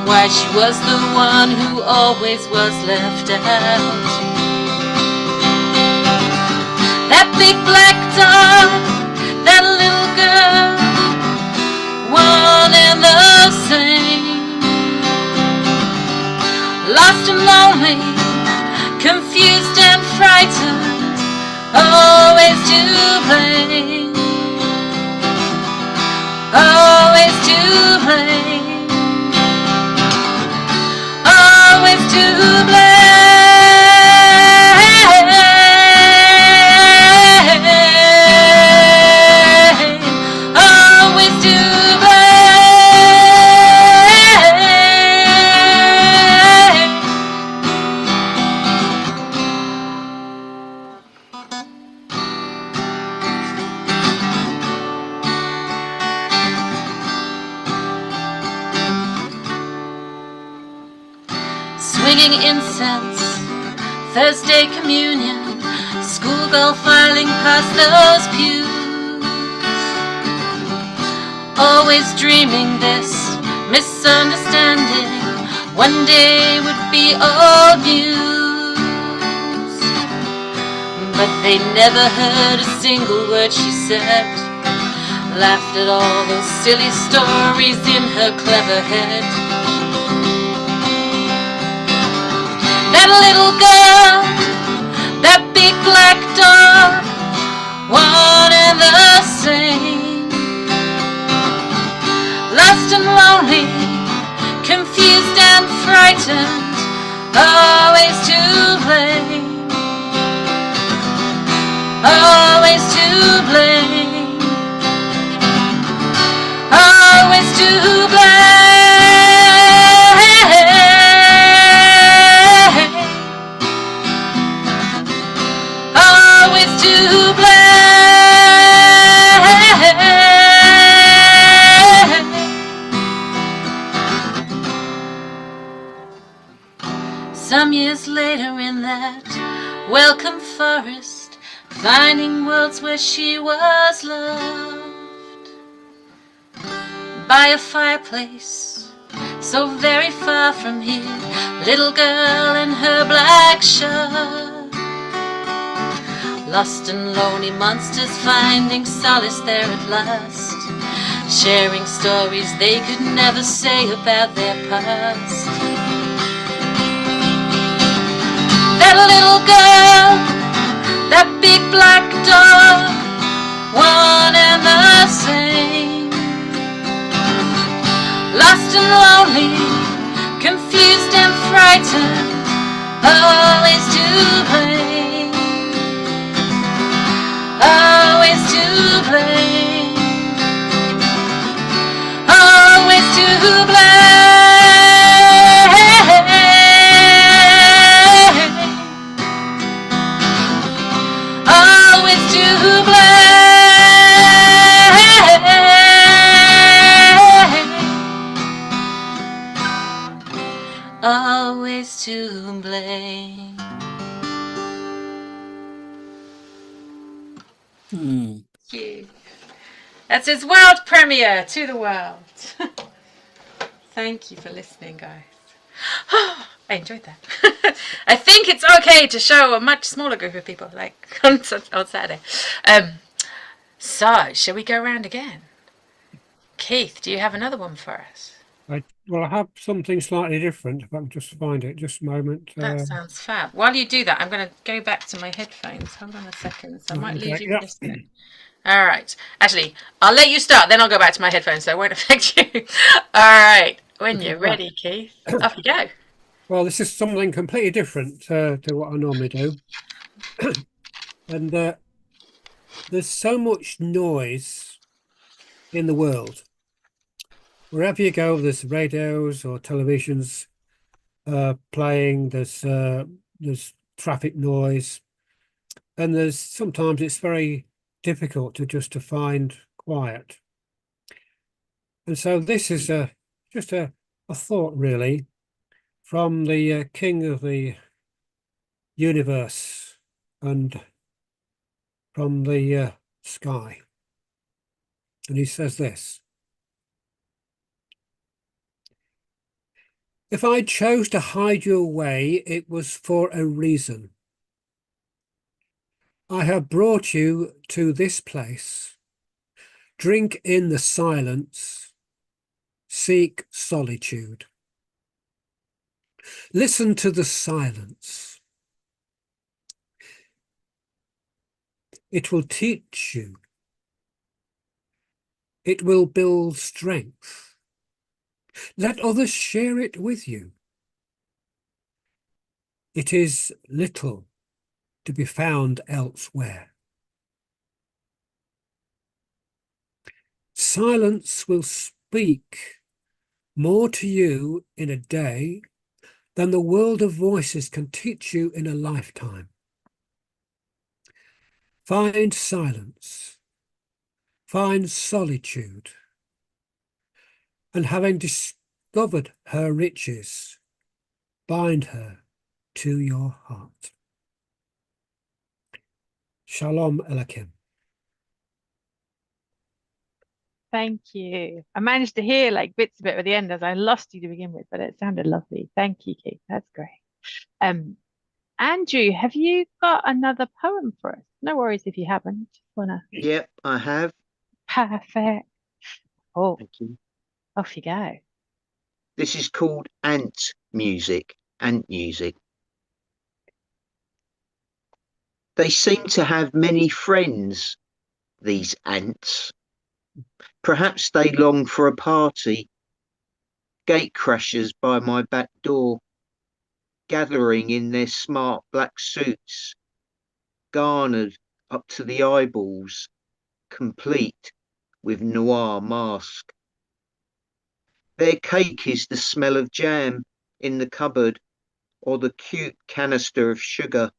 why she was the one who always was left out. That big black dog, that little girl, one and the same, lost and lonely, confused and frightened, always to blame, always to blame. swinging incense, Thursday communion, schoolgirl filing past those pews. Always dreaming this misunderstanding one day would be old news. But they never heard a single word she said, laughed at all those silly stories in her clever head. That little girl, that big black dog, one and the same. Lost and lonely, confused and frightened, always to blame, always to blame, always to blame, always to blame. Some years later in that welcome forest, finding worlds where she was loved, by a fireplace so very far from here, little girl in her black shirt, lost and lonely monsters finding solace there at last, sharing stories they could never say about their past. That little girl, that big black dog, one and the same. Lost and lonely, confused and frightened, always to blame, always to blame, always to blame. Always to blame. Thank you. That's his world premiere to the world. Thank you for listening, guys. I enjoyed that. I think it's okay to show a much smaller group of people, like on Saturday. So, shall we go around again? Keith, do you have another one for us? Well, I have something slightly different, if I can just find it. Just a moment. That sounds fab. While you do that, I'm going to go back to my headphones. Hold on a second. So I might leave you listening. All right. Actually, I'll let you start, then I'll go back to my headphones, so it won't affect you. All right. When you're ready, Keith, off you go. Well, this is something completely different to what I normally do. And there's so much noise in the world. Wherever you go, there's radios or televisions playing. There's traffic noise, and there's sometimes it's very difficult to find quiet. And so this is just a thought, really, from the King of the universe and from the sky, and he says this. If I chose to hide you away, it was for a reason. I have brought you to this place. Drink in the silence. Seek solitude. Listen to the silence. It will teach you. It will build strength. Let others share it with you. It is little to be found elsewhere. Silence will speak more to you in a day than the world of voices can teach you in a lifetime. Find silence, find solitude, and having discovered her riches, bind her to your heart. Shalom Aleichem. Thank you. I managed to hear like bits of it at the end as I lost you to begin with, but it sounded lovely. Thank you, Keith. That's great. Andrew, have you got another poem for us? No worries if you haven't. Just wanna Yep, I have. perfect. Oh, Thank you. off you go. This is called Ant Music. Ant Music. They seem to have many friends, these ants. Perhaps they long for a party. Gatecrashers by my back door, gathering in their smart black suits, garnered up to the eyeballs, complete with noir mask. Their cake is the smell of jam in the cupboard or the cute canister of sugar,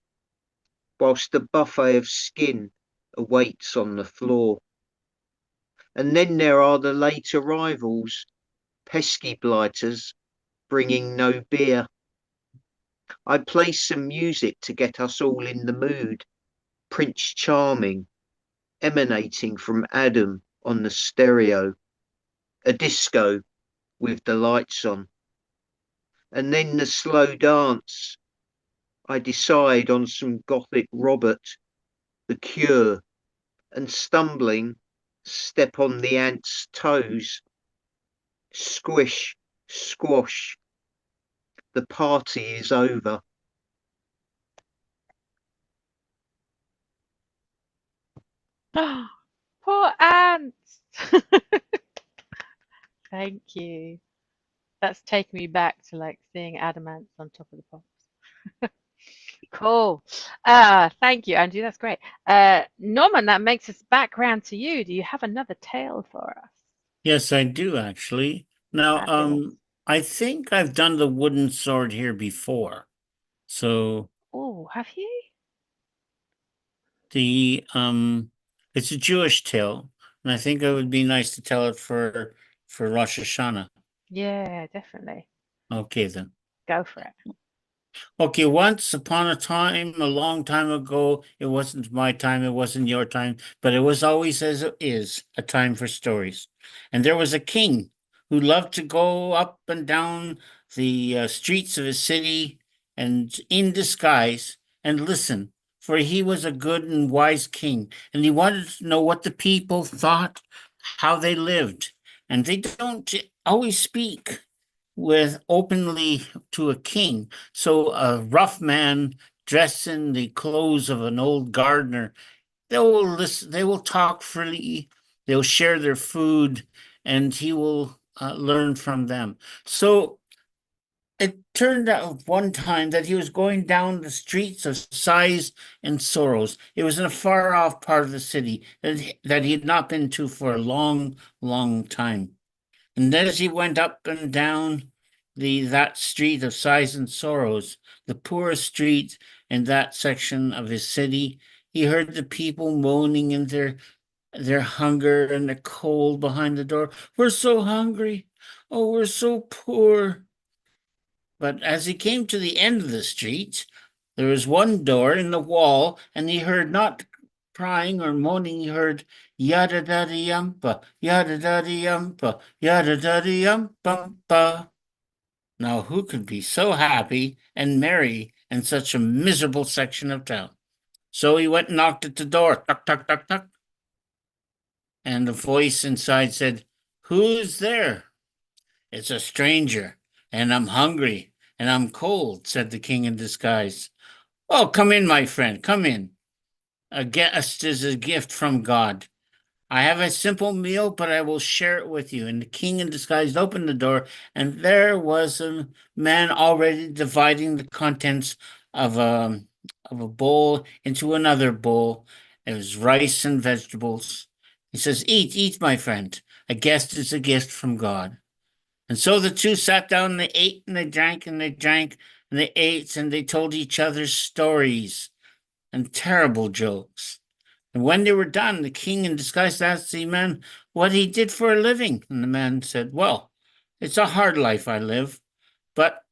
whilst the buffet of skin awaits on the floor. And then there are the late arrivals, pesky blighters, bringing no beer. I play some music to get us all in the mood, Prince Charming, emanating from Adam on the stereo, a disco with the lights on. And then the slow dance. I decide on some gothic Robert, The Cure, and stumbling, step on the ant's toes. Squish, squash. The party is over. Poor ants. Thank you. That's taken me back to like seeing Adam ants on top of the pops. Cool. Thank you, Andrew. That's great. Norman, that makes us back round to you. Do you have another tale for us? Yes, I do actually. Now, Fabulous. I think I've done the wooden sword here before. So Oh, have you? the it's a Jewish tale, and I think it would be nice to tell it for Rosh Hashanah. Yeah, definitely. Okay then. Go for it. Okay, once upon a time, a long time ago, it wasn't my time, it wasn't your time, but it was always as it is, a time for stories. And there was a king who loved to go up and down the streets of his city and in disguise and listen, for he was a good and wise king, and he wanted to know what the people thought, how they lived. And they don't always speak with openly to a king. So a rough man dressed in the clothes of an old gardener, they will listen, they will talk freely, they'll share their food, and he will learn from them. So it turned out one time that he was going down the streets of sighs and sorrows. It was in a far off part of the city that he had not been to for a long, long time. And as he went up and down that street of sighs and sorrows, the poorest street in that section of his city, he heard the people moaning in their hunger and the cold behind the door. We're so hungry. Oh, we're so poor. But as he came to the end of the street, there was one door in the wall, and he heard not crying or moaning, he heard yada da yumpa, yada da yumpa, yada da yumpa. Now, who could be so happy and merry in such a miserable section of town? So he went and knocked at the door, tuck, tuck, tuck, tuck. And the voice inside said, "Who's there?" "It's a stranger, and I'm hungry, and I'm cold," said the king in disguise. "Oh, come in, my friend, come in. A guest is a gift from God. I have a simple meal, but I will share it with you." And the king in disguise opened the door, and there was a man already dividing the contents of a bowl into another bowl. It was rice and vegetables. He says, "Eat, eat, my friend. A guest is a gift from God." And so the two sat down and they ate and they drank and they drank and they ate and they told each other stories and terrible jokes. And when they were done, the king in disguise asked the man what he did for a living. And the man said, "Well, it's a hard life I live, but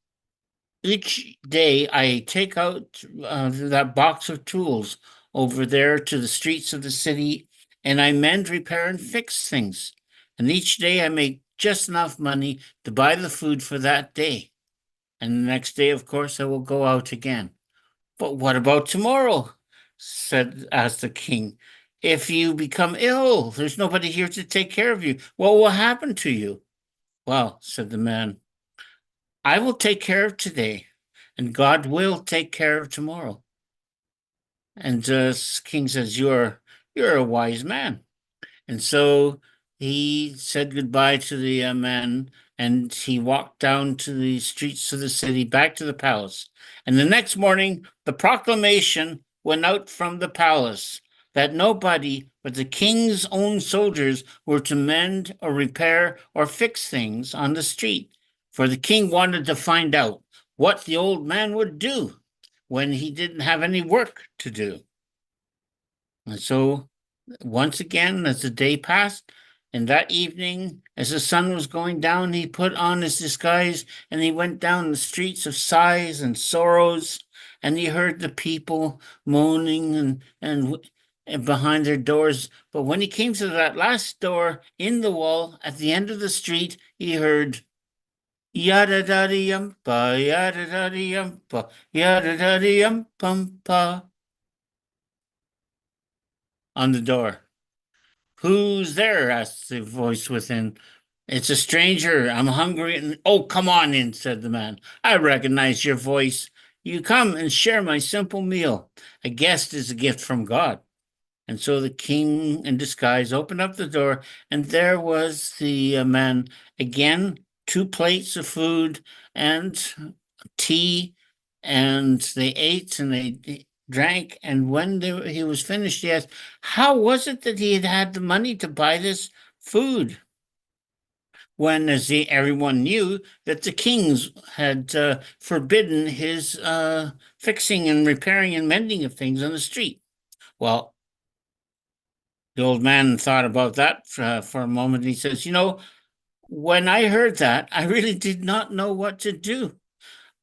each day I take out that box of tools over there to the streets of the city, and I mend, repair, and fix things. And each day I make just enough money to buy the food for that day. And the next day, of course, I will go out again. But what about tomorrow? Asked the king. If you become ill, there's nobody here to take care of you. What will happen to you? Well, said the man, I will take care of today, and God will take care of tomorrow. And the king says, you're a wise man. And so he said goodbye to the man, and he walked down to the streets of the city, back to the palace. And the next morning, the proclamation went out from the palace that nobody but the king's own soldiers were to mend or repair or fix things on the street, for the king wanted to find out what the old man would do when he didn't have any work to do. And so once again, as the day passed, and that evening, as the sun was going down, he put on his disguise and he went down the streets of sighs and sorrows, and he heard the people moaning and behind their doors. But when he came to that last door in the wall at the end of the street, he heard yada da yumpa, yada da yumpa, yada da yumpumpa on the door. Who's there? Asked the voice within. It's a stranger. I'm hungry. And oh, come on in, said the man. I recognize your voice. You come and share my simple meal. A guest is a gift from God. And so the king in disguise opened up the door, and there was the man again, 2 plates of food and tea, and they ate and they drank, and when he was finished, he asked, how was it that he had the money to buy this food? When, everyone knew that the kings had forbidden his fixing and repairing and mending of things on the street. Well, the old man thought about that for a moment. He says, when I heard that, I really did not know what to do.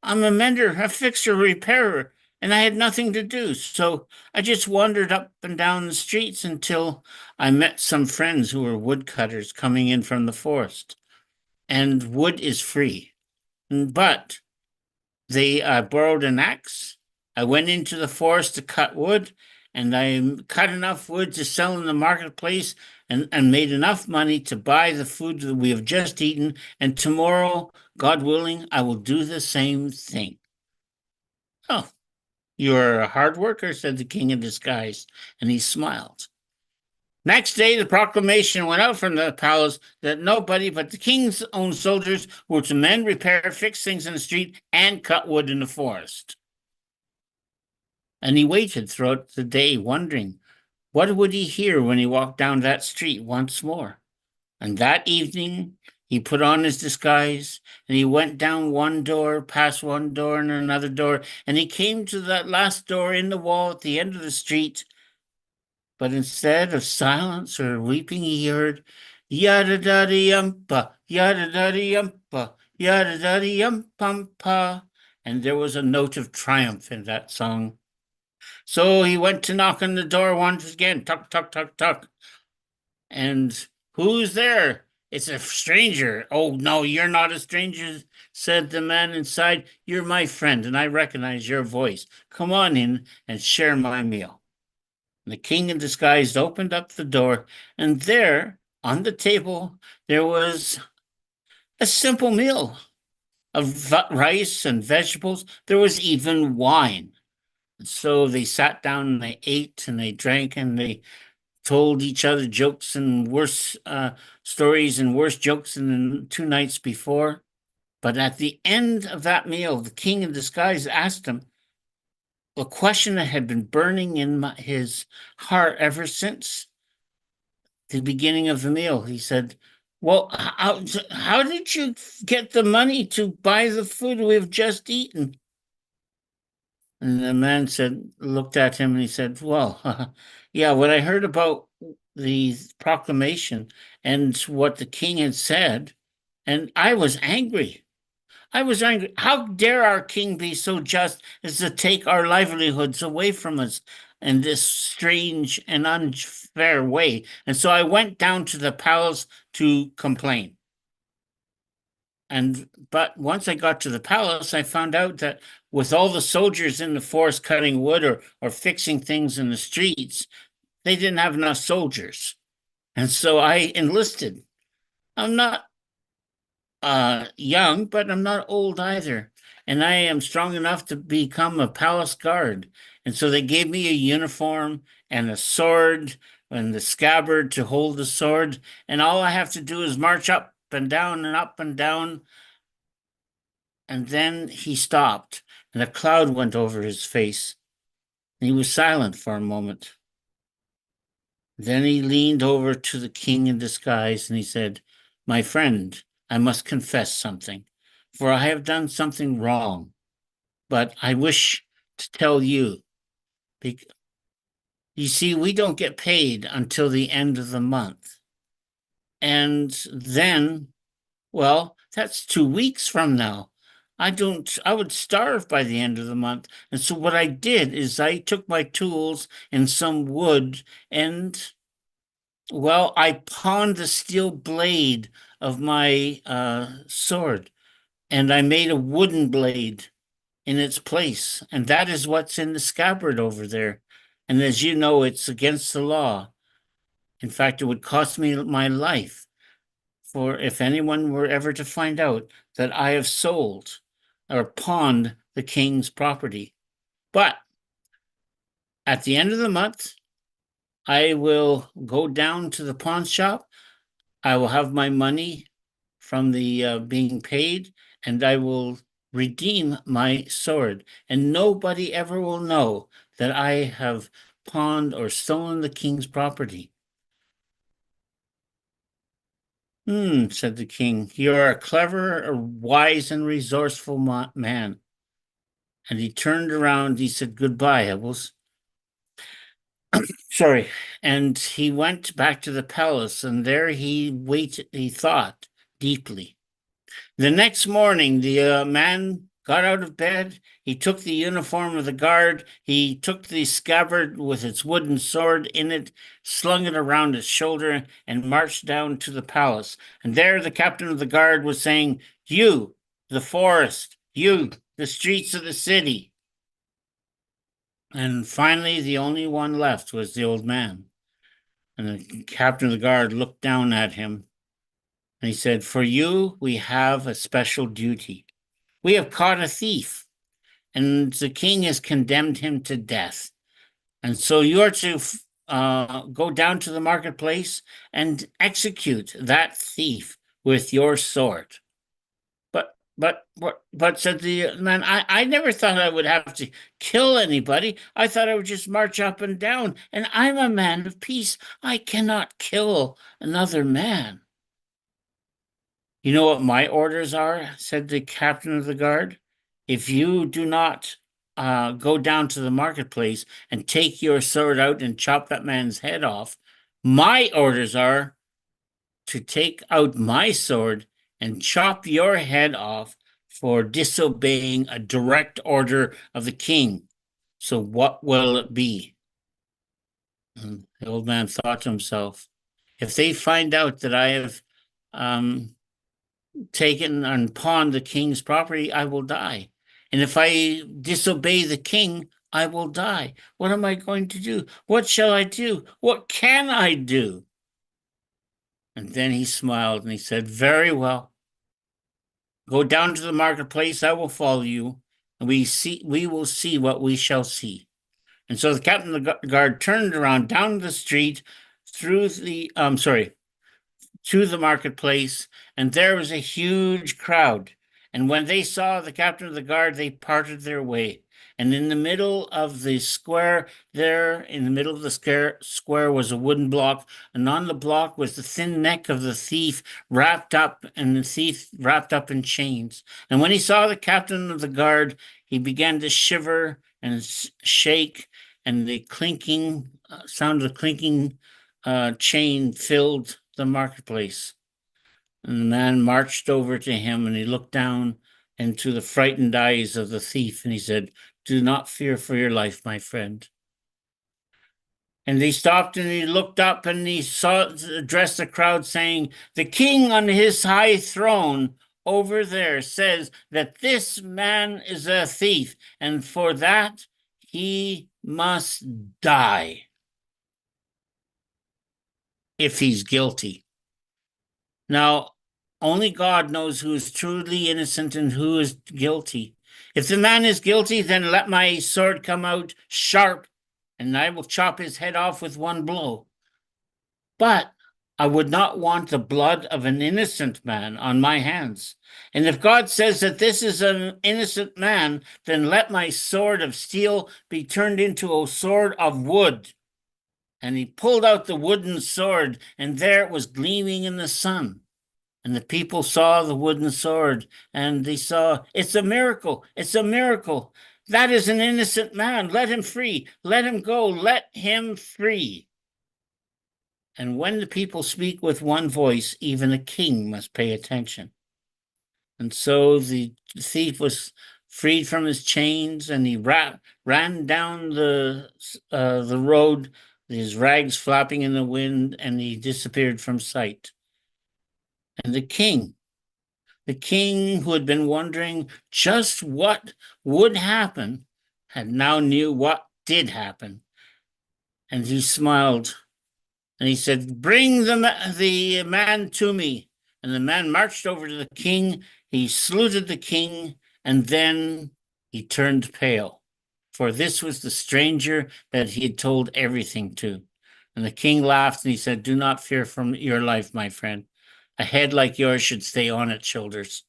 I'm a mender, a fixer, repairer, and I had nothing to do. So I just wandered up and down the streets until I met some friends who were woodcutters coming in from the forest. And wood is free. But they borrowed an axe. I went into the forest to cut wood, and I cut enough wood to sell in the marketplace and made enough money to buy the food that we have just eaten. And tomorrow, God willing, I will do the same thing. Oh, you're a hard worker, said the king in disguise, and he smiled. Next day, the proclamation went out from the palace that nobody but the king's own soldiers were to mend, repair, fix things in the street, and cut wood in the forest. And he waited throughout the day, wondering what would he hear when he walked down that street once more. And that evening, he put on his disguise, and he went down one door, past one door and another door, and he came to that last door in the wall at the end of the street. But instead of silence or weeping, he heard yada da yumpa, yada da yumpa, yada da yumpumpa, and there was a note of triumph in that song. So he went to knock on the door once again, tuck, tuck, tuck, tuck. And who's there? It's a stranger. Oh, no, you're not a stranger, said the man inside. You're my friend, and I recognize your voice. Come on in and share my meal. And the king in disguise opened up the door, and there, on the table, there was a simple meal of rice and vegetables. There was even wine. So they sat down and they ate and they drank and they told each other jokes and worse stories and worse jokes than the 2 nights before. But at the end of that meal, the king in disguise asked him a question that had been burning in his heart ever since the beginning of the meal. He said, well, how did you get the money to buy the food we've just eaten? And the man looked at him and he said, well, yeah, when I heard about the proclamation and what the king had said, and I was angry. I was angry. How dare our king be so just as to take our livelihoods away from us in this strange and unfair way? And so I went down to the palace to complain. But once I got to the palace, I found out that with all the soldiers in the forest cutting wood or fixing things in the streets, they didn't have enough soldiers. And so I enlisted. I'm not young, but I'm not old either. And I am strong enough to become a palace guard. And so they gave me a uniform and a sword and the scabbard to hold the sword. And all I have to do is march up and down and up and down. And then he stopped, and a cloud went over his face. And he was silent for a moment. Then he leaned over to the king in disguise and he said, "My friend, I must confess something, for I have done something wrong, but I wish to tell you. You see, we don't get paid until the end of the month. And then, well, that's 2 weeks from now. I would starve by the end of the month. And so what I did is I took my tools and some wood and, well, I pawned the steel blade of my sword and I made a wooden blade in its place. And that is what's in the scabbard over there. And as you know, it's against the law. In fact, it would cost me my life for if anyone were ever to find out that I have sold or pawned the king's property. But at the end of the month, I will go down to the pawn shop. I will have my money from the being paid, and I will redeem my sword. And nobody ever will know that I have pawned or stolen the king's property. Said the king, "You're a clever, a wise, and resourceful man." And he turned around, he said, "Goodbye, Ebbles." Sorry. And he went back to the palace, and there he waited, he thought deeply. The next morning, the man got out of bed. He took the uniform of the guard. He took the scabbard with its wooden sword in it, slung it around his shoulder, and marched down to the palace. And there the captain of the guard was saying, "You, the forest, you, the streets of the city." And finally, the only one left was the old man. And the captain of the guard looked down at him and he said, "For you, we have a special duty. We have caught a thief, and the king has condemned him to death. And so you are to go down to the marketplace and execute that thief with your sword." But said the man, I never thought I would have to kill anybody. I thought I would just march up and down, and I'm a man of peace. I cannot kill another man. "You know what my orders are?" said the captain of the guard. "If you do not go down to the marketplace and take your sword out and chop that man's head off, my orders are to take out my sword and chop your head off for disobeying a direct order of the king. So what will it be?" And the old man thought to himself, if they find out that I have taken and pawned the king's property, I will die. And if I disobey the king, I will die. What am I going to do? What shall I do? What can I do? And then he smiled and he said, "Very well. Go down to the marketplace, I will follow you, and we will see what we shall see." And so the captain of the guard turned around down the street through the to the marketplace, and there was a huge crowd. And when they saw the captain of the guard, they parted their way. And in the middle of the square, square was a wooden block, and on the block was the thin neck of the thief wrapped up, and the thief wrapped up in chains. And when he saw the captain of the guard, he began to shiver and shake, and the clinking sound of the clinking chain filled the marketplace. And the man marched over to him and he looked down into the frightened eyes of the thief, and he said, "Do not fear for your life, my friend." And he stopped and he looked up and he saw addressed the crowd saying, "The king on his high throne over there says that this man is a thief, and for that he must die if he's guilty." Now, only God knows who is truly innocent and who is guilty. If the man is guilty, then let my sword come out sharp, and I will chop his head off with one blow. But I would not want the blood of an innocent man on my hands. And if God says that this is an innocent man, then let my sword of steel be turned into a sword of wood. And he pulled out the wooden sword, and there it was gleaming in the sun. And the people saw the wooden sword, and they saw, "It's a miracle, it's a miracle. That is an innocent man. Let him free, let him go, let him free." And when the people speak with one voice, even a king must pay attention. And so the thief was freed from his chains, and he ran down the road, his rags flapping in the wind, and he disappeared from sight. And the king who had been wondering just what would happen, had now knew what did happen. And he smiled, and he said, "Bring the man to me." And the man marched over to the king. He saluted the king, and then he turned pale, for this was the stranger that he had told everything to. And the king laughed, and he said, "Do not fear for your life, my friend. A head like yours should stay on its shoulders.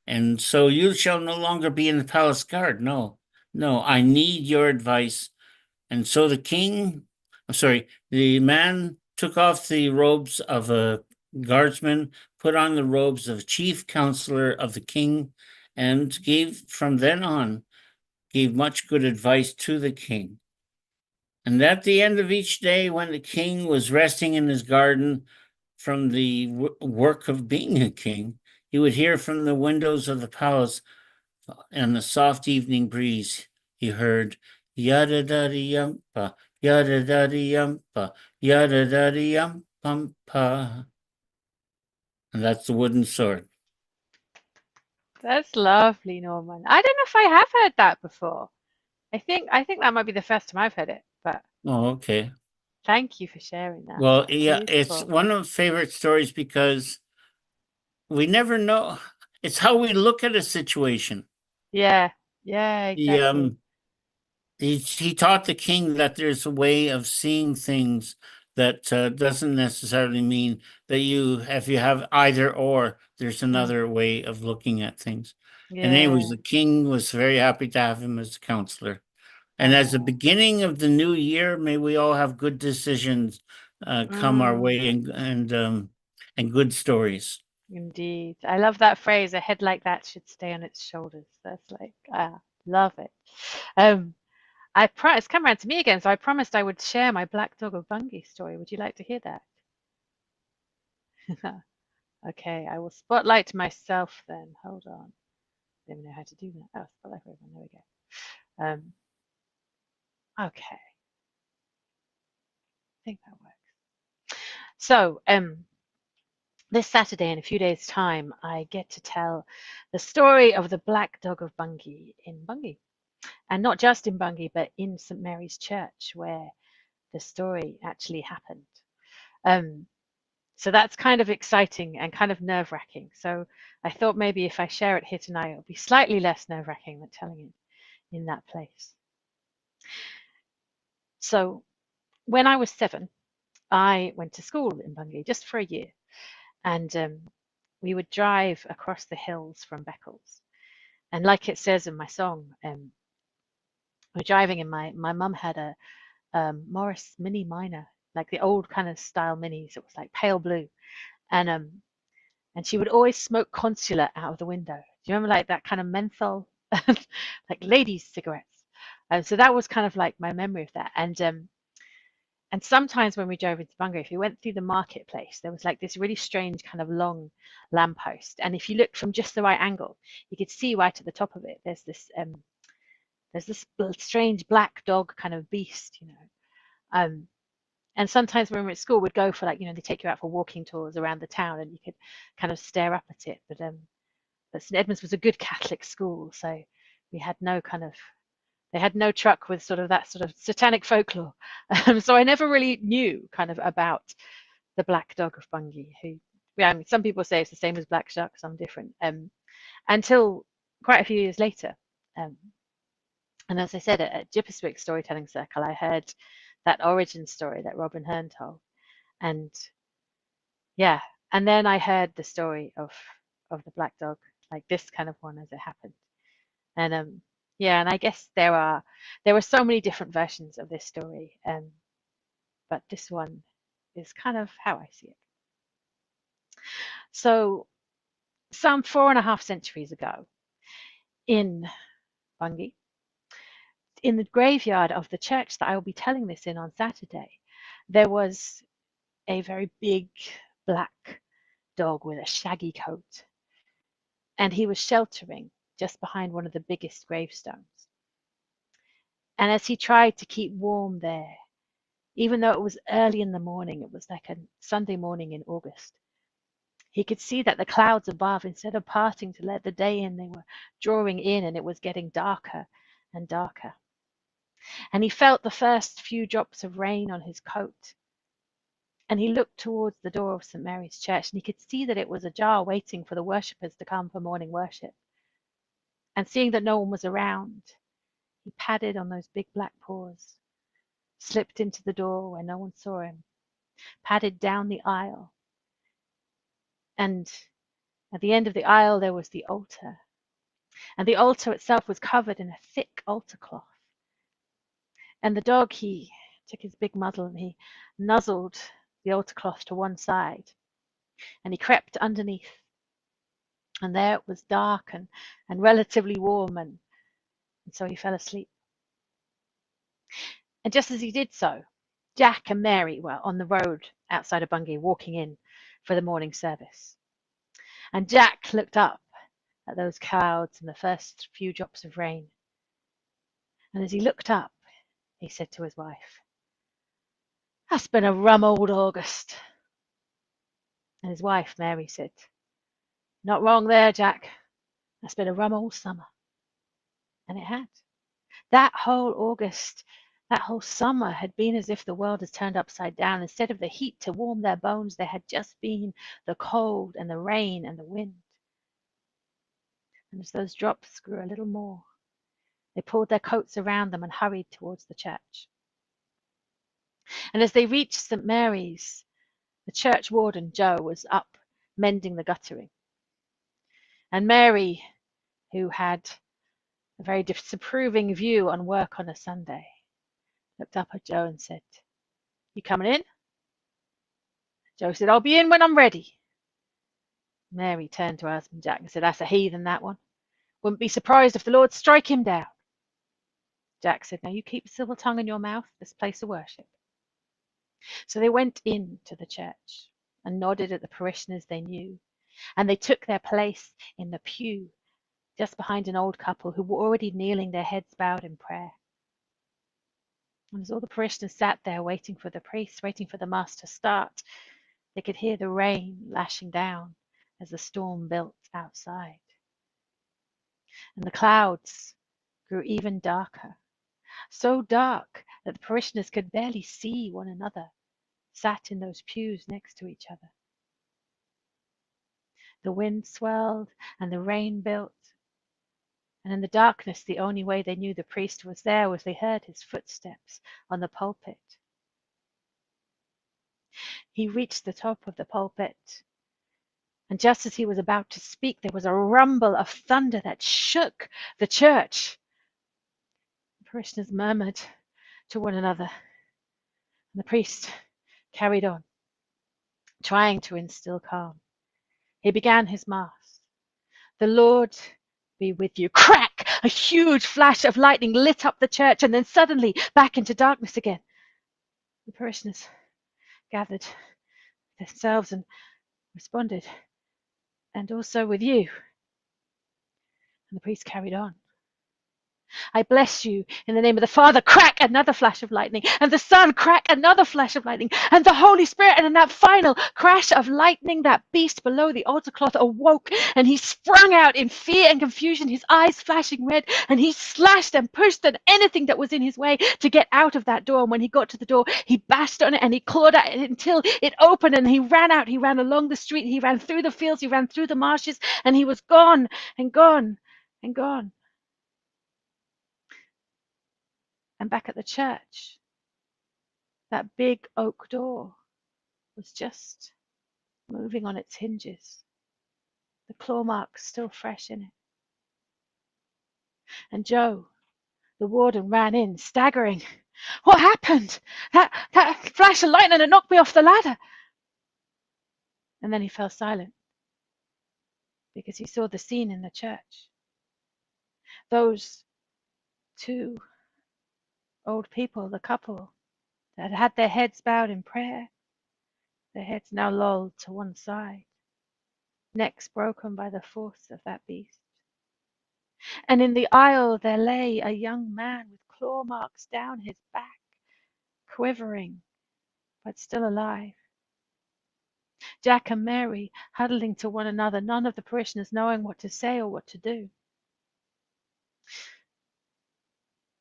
And so you shall no longer be in the palace guard. No, I need your advice." And so the man took off the robes of a guardsman, put on the robes of chief counselor of the king, and from then on, gave much good advice to the king. And at the end of each day, when the king was resting in his garden from the work of being a king, he would hear from the windows of the palace, and the soft evening breeze, he heard, "Yada da yumpa, yada da yumpa, yada da yumpumpa." And that's the wooden sword. That's lovely, Norman. I don't know if I have heard that before. I think that might be the first time I've heard it, but Oh, okay. thank you for sharing that. Well, That's yeah, it's beautiful. one of my favorite stories because we never know. It's how we look at a situation. Yeah, exactly. He taught the king that there's a way of seeing things that doesn't necessarily mean that if you have either or, there's another way of looking at things. And anyways, Yeah. the king was very happy to have him as a counselor. And as the beginning of the new year, may we all have good decisions come our way, and good stories. Indeed. I love that phrase, "a head like that should stay on its shoulders." That's like, love it. It's come around to me again, so I promised I would share my Black Dog of Bungay story. Would you like to hear that? Okay, I will spotlight myself then. Hold on. I don't know how to do that. Oh, spotlight for everyone. There we go. Okay. I think that works. So, this Saturday, in a few days' time, I get to tell the story of the Black Dog of Bungay in Bungay. And not just in Bungay, but in St. Mary's Church, where the story actually happened. So that's kind of exciting and kind of nerve-wracking. So I thought maybe if I share it here tonight, it'll be slightly less nerve-wracking than telling it in that place. So when I was 7, I went to school in Bungay just for a year. And we would drive across the hills from Beccles. And like it says in my song, we're driving, and my mum had a Morris Mini Minor, like the old kind of style minis. It was like pale blue, and she would always smoke Consular out of the window. Do you remember like that kind of menthol, like ladies' cigarettes? So that was kind of like my memory of that. And And sometimes when we drove into Bungay, if you went through the marketplace, there was like this really strange kind of long lamppost. And if you looked from just the right angle, you could see right at the top of it, there's this strange black dog kind of beast, you know. And sometimes when we were at school, we'd go for like, you know, they take you out for walking tours around the town and you could kind of stare up at it. But St Edmunds was a good Catholic school, so we had no kind of, they had no truck with sort of that sort of satanic folklore. So I never really knew kind of about the Black Dog of Bungay, who, yeah, I mean, some people say it's the same as Black Shuck, some different, until quite a few years later. And as I said, at Gipperswick Storytelling Circle, I heard that origin story that Robin Hearn told. And yeah, and then I heard the story of the Black Dog, like this kind of one as it happened. And yeah, and I guess there are so many different versions of this story, but this one is kind of how I see it. So some 4.5 centuries ago in Bungay, in the graveyard of the church that I will be telling this in on Saturday, there was a very big black dog with a shaggy coat, and he was sheltering just behind one of the biggest gravestones. And as he tried to keep warm there, even though it was early in the morning, it was like a Sunday morning in August, he could see that the clouds above, instead of parting to let the day in, they were drawing in, and it was getting darker and darker. And he felt the first few drops of rain on his coat. And he looked towards the door of St Mary's Church, and he could see that it was ajar, waiting for the worshippers to come for morning worship. And seeing that no one was around, he padded on those big black paws, slipped into the door where no one saw him, padded down the aisle. And at the end of the aisle, there was the altar. And the altar itself was covered in a thick altar cloth. And the dog, he took his big muzzle and he nuzzled the altar cloth to one side. And he crept underneath. And there it was dark and relatively warm. And so he fell asleep. And just as he did so, Jack and Mary were on the road outside of Bungay, walking in for the morning service. And Jack looked up at those clouds and the first few drops of rain. And as he looked up, he said to his wife, "That's been a rum old August." And his wife, Mary, said, "Not wrong there, Jack. That's been a rum old summer." And it had. That whole August, that whole summer had been as if the world has turned upside down. Instead of the heat to warm their bones, there had just been the cold and the rain and the wind. And as those drops grew a little more, they pulled their coats around them and hurried towards the church. And as they reached St Mary's, the church warden, Joe, was up mending the guttering. And Mary, who had a very disapproving view on work on a Sunday, looked up at Joe and said, "You coming in?" Joe said, "I'll be in when I'm ready." Mary turned to her husband Jack and said, "That's a heathen, that one. Wouldn't be surprised if the Lord strike him down." Jack said, "Now you keep a civil tongue in your mouth, this place of worship." So they went into the church and nodded at the parishioners they knew, and they took their place in the pew just behind an old couple who were already kneeling, their heads bowed in prayer. And as all the parishioners sat there waiting for the priest, waiting for the mass to start, they could hear the rain lashing down as the storm built outside. And the clouds grew even darker, so dark that the parishioners could barely see one another, sat in those pews next to each other. The wind swelled and the rain built. And in the darkness, the only way they knew the priest was there was they heard his footsteps on the pulpit. He reached the top of the pulpit, and just as he was about to speak, there was a rumble of thunder that shook the church. The parishioners murmured to one another, and the priest carried on, trying to instill calm. He began his mass. "The Lord be with you." Crack! A huge flash of lightning lit up the church, and then suddenly back into darkness again. The parishioners gathered themselves and responded, and also with you. And the priest carried on. I bless you in the name of the Father. Crack, another flash of lightning. And the Son, crack, another flash of lightning. And the Holy Spirit. And in that final crash of lightning, that beast below the altar cloth awoke. And he sprung out in fear and confusion, his eyes flashing red. And he slashed and pushed at anything that was in his way to get out of that door. And when he got to the door, he bashed on it and he clawed at it until it opened. And he ran out. He ran along the street. He ran through the fields. He ran through the marshes. And he was gone and gone and gone. And back at the church, that big oak door was just moving on its hinges, the claw marks still fresh in it. And Joe, the warden, ran in, staggering. What happened? That flash of lightning had knocked me off the ladder. And then he fell silent because he saw the scene in the church. Those two old people, the couple that had their heads bowed in prayer, their heads now lolled to one side, necks broken by the force of that beast. And in the aisle there lay a young man with claw marks down his back, quivering, but still alive. Jack and Mary huddling to one another, none of the parishioners knowing what to say or what to do.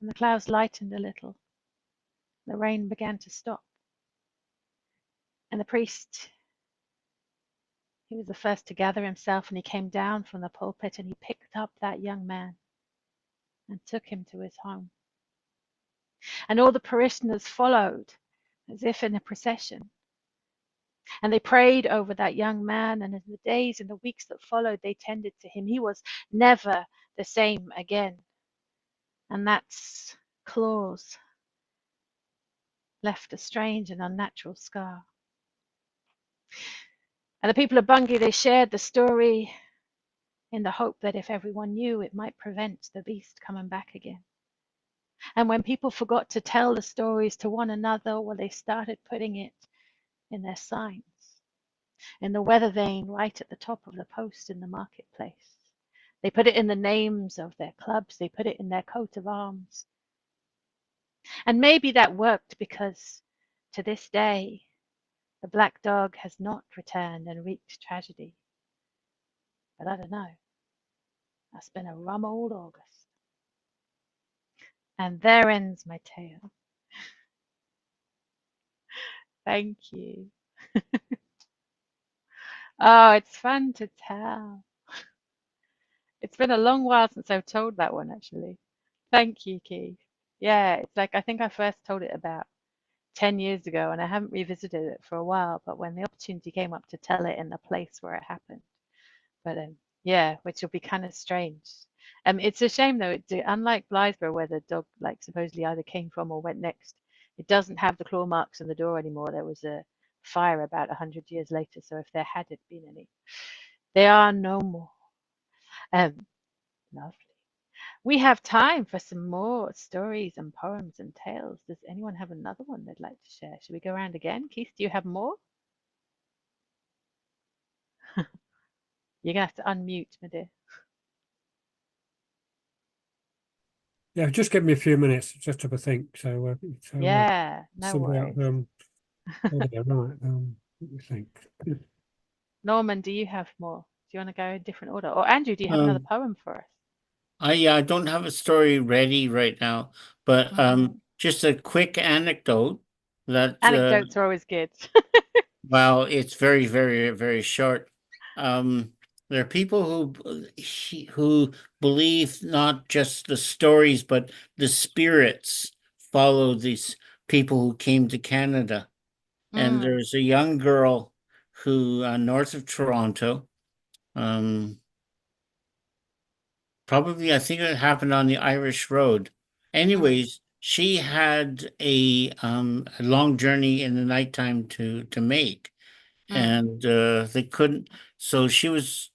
And the clouds lightened a little. The rain began to stop. And the priest, he was the first to gather himself, and he came down from the pulpit and he picked up that young man and took him to his home. And all the parishioners followed as if in a procession. And they prayed over that young man, and in the days and the weeks that followed, they tended to him. He was never the same again. And that's claws left a strange and unnatural scar. And the people of Bungay, they shared the story in the hope that if everyone knew, it might prevent the beast coming back again. And when people forgot to tell the stories to one another, well, they started putting it in their signs, in the weather vane right at the top of the post in the marketplace. They put it in the names of their clubs. They put it in their coat of arms. And maybe that worked because to this day, the black dog has not returned and wreaked tragedy. But I don't know. That's been a rum old August. And there ends my tale. Thank you. Oh, it's fun to tell. It's been a long while since I've told that one, actually. Thank you, Keith. Yeah, it's like I think I first told it about 10 years ago, and I haven't revisited it for a while, but when the opportunity came up to tell it in the place where it happened. But yeah, which will be kind of strange. It's a shame though, unlike Blytheborough, where the dog like supposedly either came from or went next, it doesn't have the claw marks on the door anymore. There was a fire about 100 years later, so if there had been any, they are no more. Lovely. We have time for some more stories and poems and tales. Does anyone have another one they'd like to share? Should we go around again? Keith, do you have more? You're going to have to unmute, my dear. Yeah, just give me a few minutes just to have a think. Yeah, no somebody worries. right. Let me think. Norman, do you have more? Do you want to go in different order? Or Andrew, do you have another poem for us? I don't have a story ready right now, but just a quick anecdote that Anecdotes are always good. well, it's very, very, very short. There are people who believe not just the stories, but the spirits follow these people who came to Canada. And there's a young girl who north of Toronto, probably I think it happened on the Irish Road. Anyways, she had a long journey in the nighttime to make, and they couldn't. So she was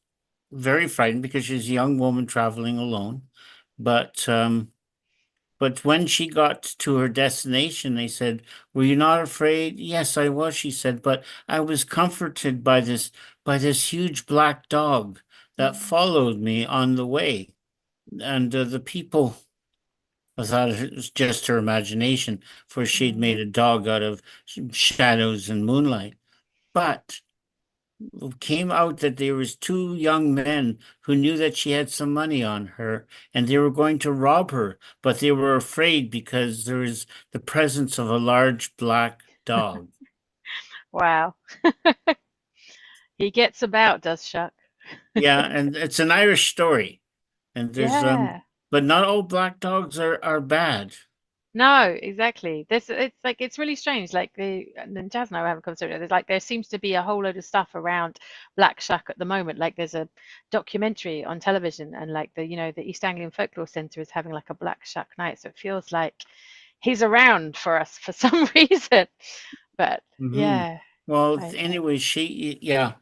very frightened because she's a young woman traveling alone. But But when she got to her destination, they said, "Were you not afraid?" "Yes, I was," she said, "but I was comforted by this huge black dog that followed me on the way." And the people, I thought it was just her imagination, for she'd made a dog out of shadows and moonlight. But it came out that there was two young men who knew that she had some money on her, and they were going to rob her, but they were afraid because there was the presence of a large black dog. Wow. He gets about, does Shuck. Yeah, and it's an Irish story, and there's Yeah. but not all black dogs are bad. No, exactly. It's really strange. Like and Jazz and I were having a conversation. There's like there seems to be a whole load of stuff around Black Shuck at the moment. Like there's a documentary on television, and like the East Anglian Folklore Centre is having like a Black Shuck night. So it feels like he's around for us for some reason. But Mhm. yeah, Well, Right. anyway, yeah.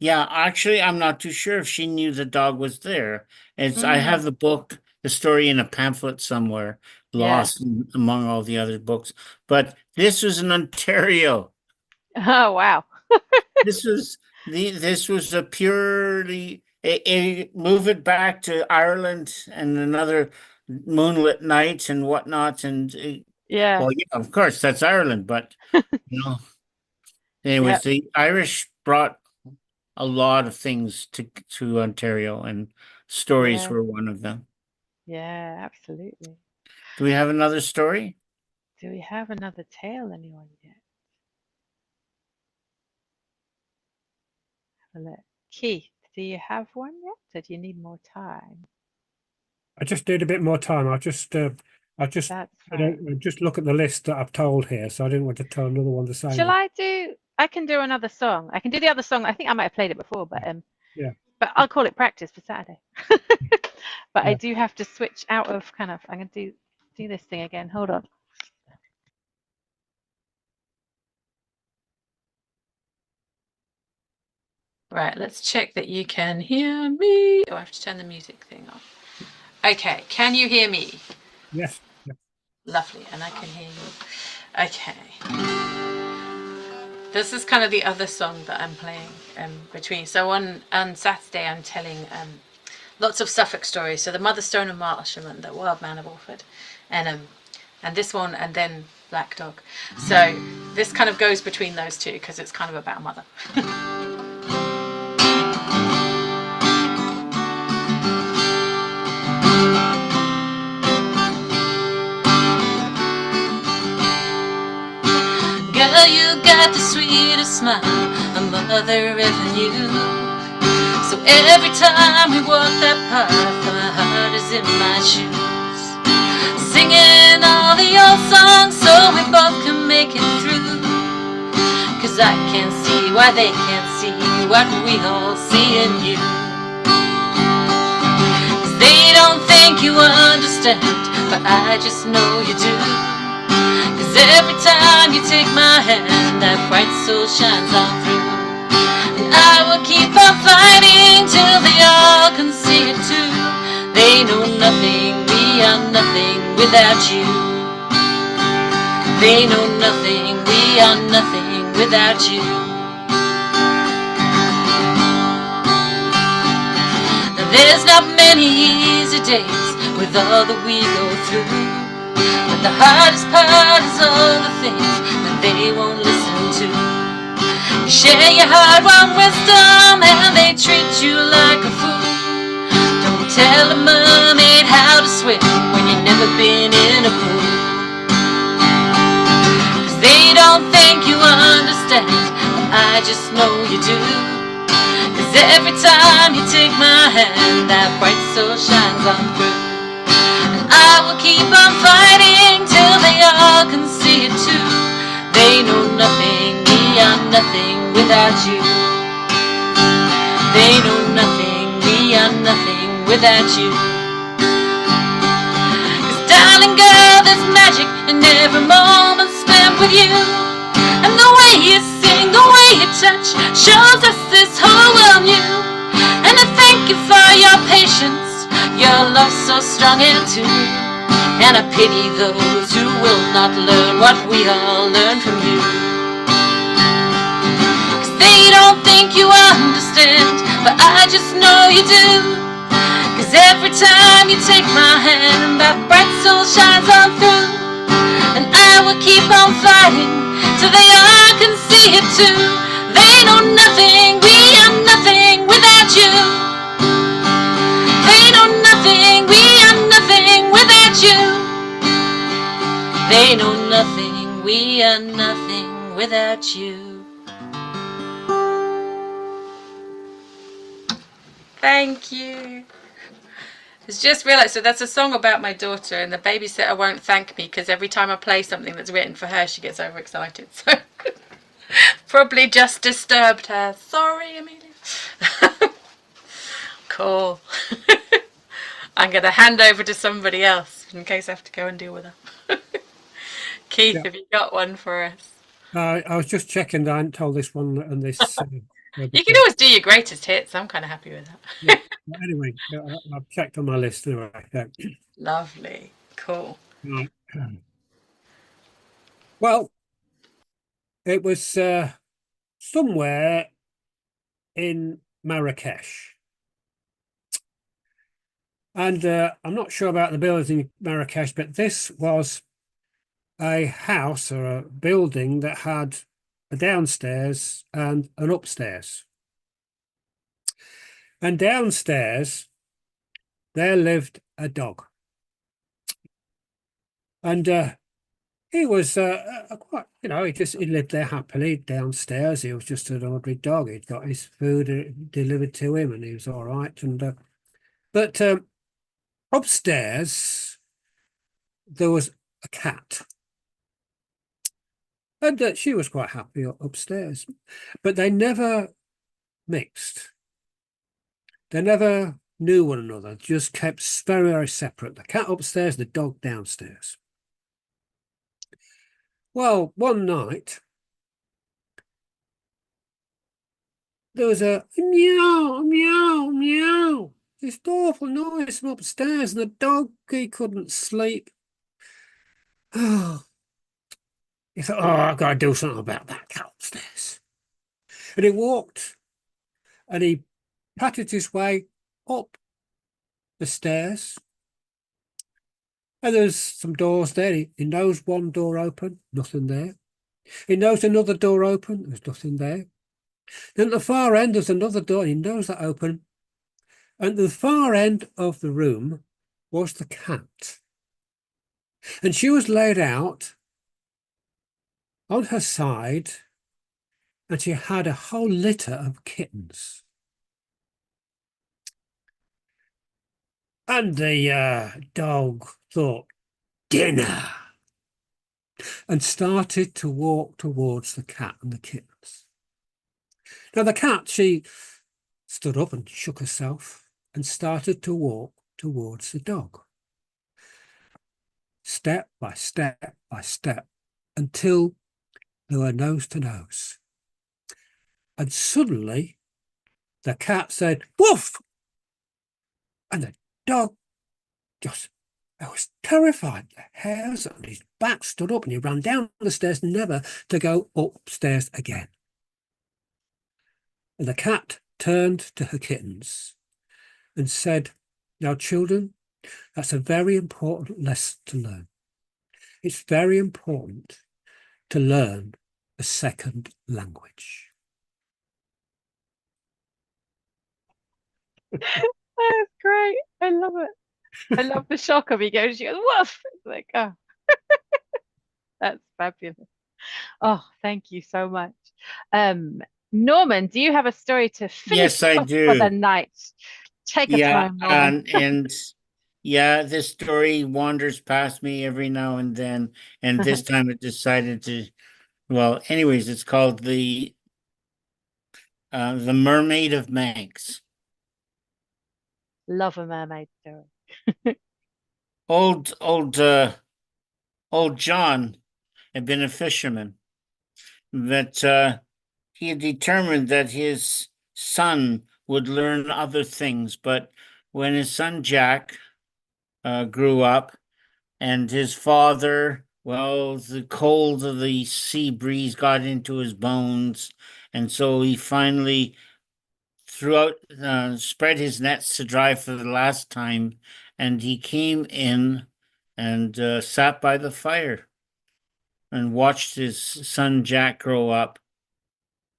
Yeah, actually, I'm not too sure if she knew the dog was there. I have the book, the story in a pamphlet somewhere, Yeah. lost among all the other books. But this was in Ontario. Oh wow. This was a purely move it back to Ireland and another moonlit night and whatnot. And Yeah. well, yeah, of course, that's Ireland, but anyways, Yep. the Irish brought a lot of things to Ontario, and stories Yeah. were one of them. Yeah, absolutely. Do we have another story? Do we have another tale, anyone yet? Have a look. Keith, do you have one yet? Or do you need more time? I just need a bit more time. I just That's I fine. don't just look at the list that I've told here, so I didn't want to tell another one the same. Shall I can do another song. I can do the other song. I think I might have played it before, but Yeah. But I'll call it practice for Saturday. But I Yeah. do have to switch out of I'm gonna do this thing again. Hold on. Right, let's check that you can hear me. Oh, I have to turn the music thing off. Okay, can you hear me? Yes. Lovely, and I can hear you. Okay. This is kind of the other song that I'm playing between. So on Saturday, I'm telling lots of Suffolk stories. So the Motherstone of Marshalman, the Wild Man of Orford, and this one, and then Black Dog. So this kind of goes between those two because it's kind of about mother. Girl, you got the sweetest smile a mother ever knew. So every time we walk that path, my heart is in my shoes, singing all the old songs so we both can make it through. 'Cause I can't see why they can't see what we all see in you. 'Cause they don't think you understand, but I just know you do. 'Cause every time you take my hand, that bright soul shines on through. And I will keep on fighting till they all can see it too. They know nothing, we are nothing without you. They know nothing, we are nothing without you. Now there's not many easy days with all that we go through. But the hardest part is all the things that they won't listen to. You share your hard-won wisdom and they treat you like a fool. Don't tell a mermaid how to swim when you've never been in a pool. 'Cause they don't think you understand, but I just know you do. 'Cause every time you take my hand, that bright soul shines on through. I will keep on fighting till they all can see it too. They know nothing, we are nothing without you. They know nothing, we are nothing without you. 'Cause darling girl, there's magic in every moment spent with you. And the way you sing, the way you touch, shows us this whole world new. And I thank you for your patience, Your love's so strong and true, and I pity those who will not learn what we all learn from you. 'Cause they don't think you understand, but I just know you do. 'Cause every time you take my hand, that bright soul shines on through. And I will keep on fighting till they all can see it too. They know nothing, we are nothing without you. They know nothing, we are nothing without you. They know nothing, we are nothing without you. Thank you. It's just realised, so that's a song about my daughter, and the babysitter won't thank me because every time I play something that's written for her, she gets overexcited. So probably just disturbed her. Sorry, Amelia. Cool. I'm going to hand over to somebody else in case I have to go and deal with her. Keith, Yeah. have you got one for us? I was just checking that I hadn't told this one and this. You can always do your greatest hits. I'm kind of happy with that. Yeah. Anyway, I've checked on my list anyway. Yeah. Lovely. Cool. Right. Well, it was somewhere in Marrakesh. And I'm not sure about the buildings in Marrakesh, but this was a house or a building that had a downstairs and an upstairs. And downstairs, there lived a dog. And he was quite, he lived there happily downstairs. He was just an ordinary dog. He'd got his food delivered to him and he was all right. And but upstairs, there was a cat. And she was quite happy upstairs. But they never mixed. They never knew one another, just kept very, very separate. The cat upstairs, the dog downstairs. Well, one night, there was a meow, meow, meow. This awful noise from upstairs, and the dog, he couldn't sleep. Oh, he thought, I've got to do something about that cat upstairs. And he walked, and he patted his way up the stairs. And there's some doors there. He knows one door open, nothing there. He knows another door open, there's nothing there. Then at the far end, there's another door, he knows that open. And at the far end of the room was the cat. And she was laid out on her side, and she had a whole litter of kittens. And the dog thought, dinner, and started to walk towards the cat and the kittens. Now the cat, she stood up and shook herself and started to walk towards the dog. Step by step by step, until they were nose to nose. And suddenly the cat said, woof! And the dog I was terrified. The hairs on his back stood up and he ran down the stairs, never to go upstairs again. And the cat turned to her kittens and said, now, children, that's a very important lesson to learn. It's very important to learn a second language. That's great. I love it. I love the shock of he goes, she goes, woof. It's like, oh, that's fabulous. Oh, thank you so much. Norman, do you have a story to finish Yes, I off for the do. night? Take a Yeah, time, Norman. and yeah, this story wanders past me every now and then, and this time it decided to. Well, anyways, it's called the Mermaid of Manx. Love a mermaid story. Old John had been a fisherman, that he had determined that his son would learn other things, but when his son Jack grew up, and his father, well, the cold of the sea breeze got into his bones, and so he finally spread his nets to dry for the last time, and he came in and sat by the fire and watched his son Jack grow up.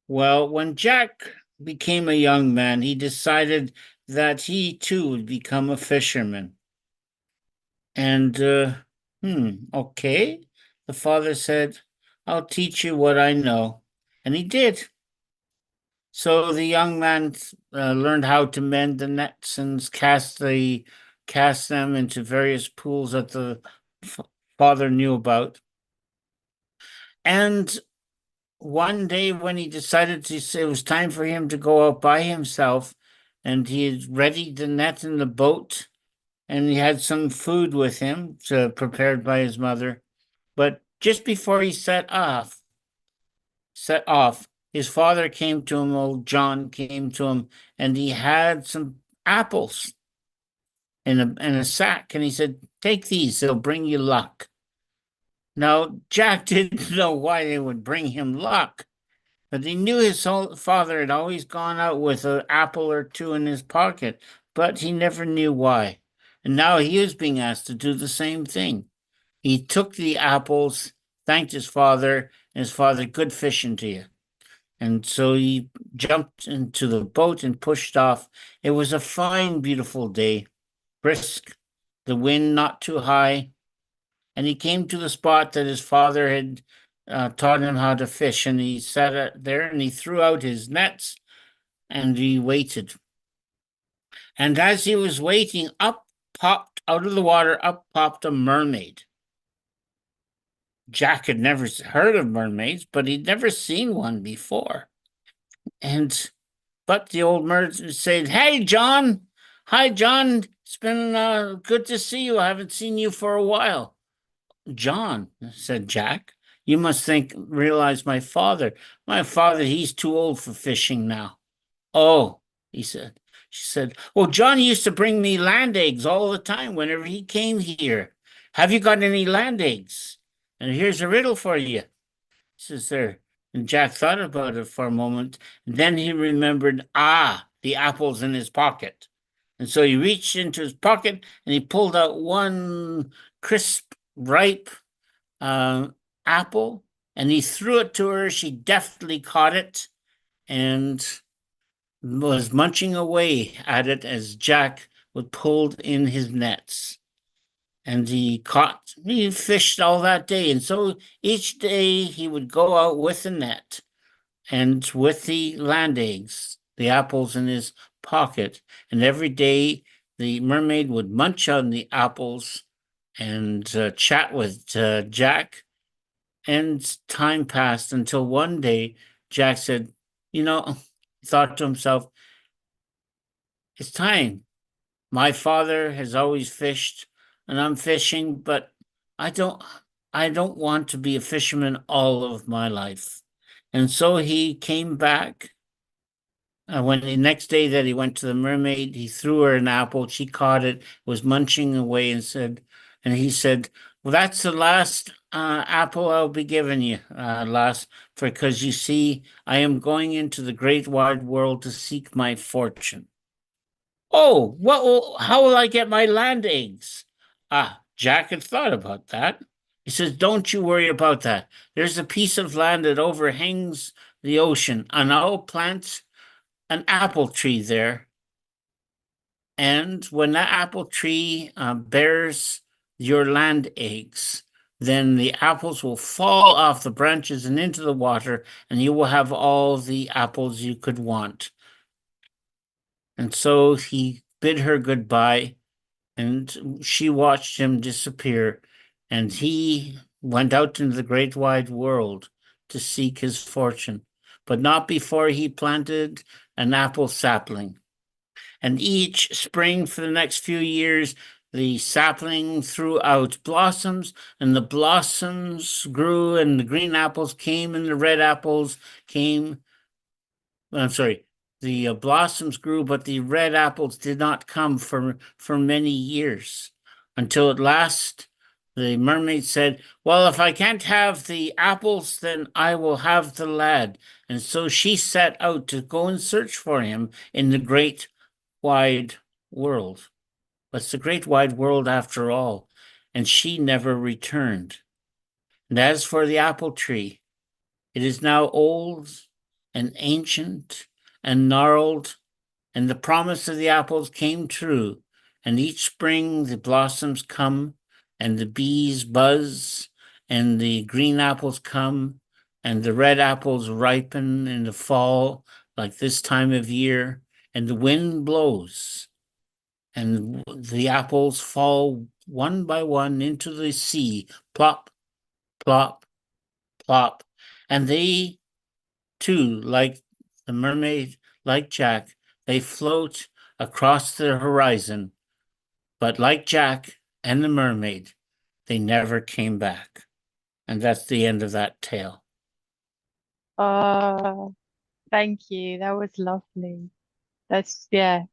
Well, when Jack became a young man, he decided that he too would become a fisherman. And, okay, the father said, I'll teach you what I know. And he did. So the young man learned how to mend the nets and cast them into various pools that the father knew about. And one day when he decided it was time for him to go out by himself, and he had readied the net in the boat, and he had some food with him prepared by his mother. But just before he set off, his father came to him, old John came to him, and he had some apples in a sack, and he said, take these, they'll bring you luck. Now, Jack didn't know why they would bring him luck, but he knew his father had always gone out with an apple or two in his pocket, but he never knew why. And now he was being asked to do the same thing. He took the apples, thanked his father, and his father, good fishing to you. And so he jumped into the boat and pushed off. It was a fine, beautiful day, brisk, the wind not too high. And he came to the spot that his father had taught him how to fish. And he sat there and he threw out his nets and he waited. And as he was waiting, up popped out of the water, up popped a mermaid. Jack had never heard of mermaids, but he'd never seen one before. But the old mermaid said, hey, John. Hi, John. It's been good to see you. I haven't seen you for a while. John, said Jack, you must realize my father. My father, he's too old for fishing now. Oh, he said. She said, well, John used to bring me land eggs all the time whenever he came here. Have you got any land eggs? And here's a riddle for you, says there. And Jack thought about it for a moment. And then he remembered, the apples in his pocket. And so he reached into his pocket and he pulled out one crisp, ripe apple, and he threw it to her. She deftly caught it and was munching away at it as Jack was pulled in his nets. And he fished all that day. And so each day he would go out with the net and with the land eggs, the apples in his pocket. And every day the mermaid would munch on the apples and chat with Jack. And time passed until one day Jack said, he thought to himself, it's time. My father has always fished and I'm fishing, but I don't want to be a fisherman all of my life. And so he came back. When the next day that he went to the mermaid, he threw her an apple. She caught it, was munching away, and he said, well, that's the last apple I'll be giving you, lass, because you see, I am going into the great wide world to seek my fortune. Oh, how will I get my land eggs? Jack had thought about that. He says, don't you worry about that. There's a piece of land that overhangs the ocean, and I'll plant an apple tree there. And when that apple tree bears your land eggs, then the apples will fall off the branches and into the water, and you will have all the apples you could want. And so he bid her goodbye, and she watched him disappear, and he went out into the great wide world to seek his fortune, but not before he planted an apple sapling. And each spring for the next few years, the sapling threw out blossoms, and the blossoms grew, and the green apples came, and the red apples came. I'm sorry, the blossoms grew, but the red apples did not come for many years, until at last the mermaid said, "Well, if I can't have the apples, then I will have the lad." And so she set out to go and search for him in the great wide world. It's the great wide world after all, and she never returned. And as for the apple tree, it is now old and ancient and gnarled, and the promise of the apples came true. And each spring the blossoms come, and the bees buzz, and the green apples come, and the red apples ripen in the fall, like this time of year, and the wind blows, and the apples fall one by one into the sea, plop, plop, plop, and they too, like the mermaid, like Jack, they float across the horizon, but like Jack and the mermaid, they never came back. And that's the end of that tale. Oh, thank you. That was lovely. That's yeah.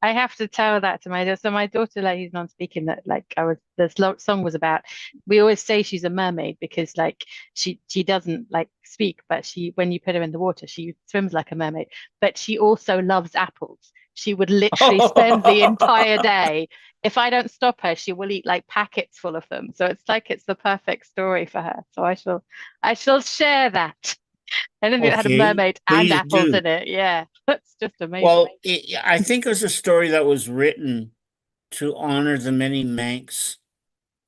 I have to tell that to my daughter. So my daughter, like, who's non-speaking, that like the song was about. We always say she's a mermaid because like she doesn't like speak, but when you put her in the water, she swims like a mermaid. But she also loves apples. She would literally spend the entire day. If I don't stop her, she will eat like packets full of them. So it's like it's the perfect story for her. So I shall share that. And then it had a Okay, mermaid and please apples do. in it. Yeah, that's just amazing. Well, I think it was a story that was written to honor the many Manx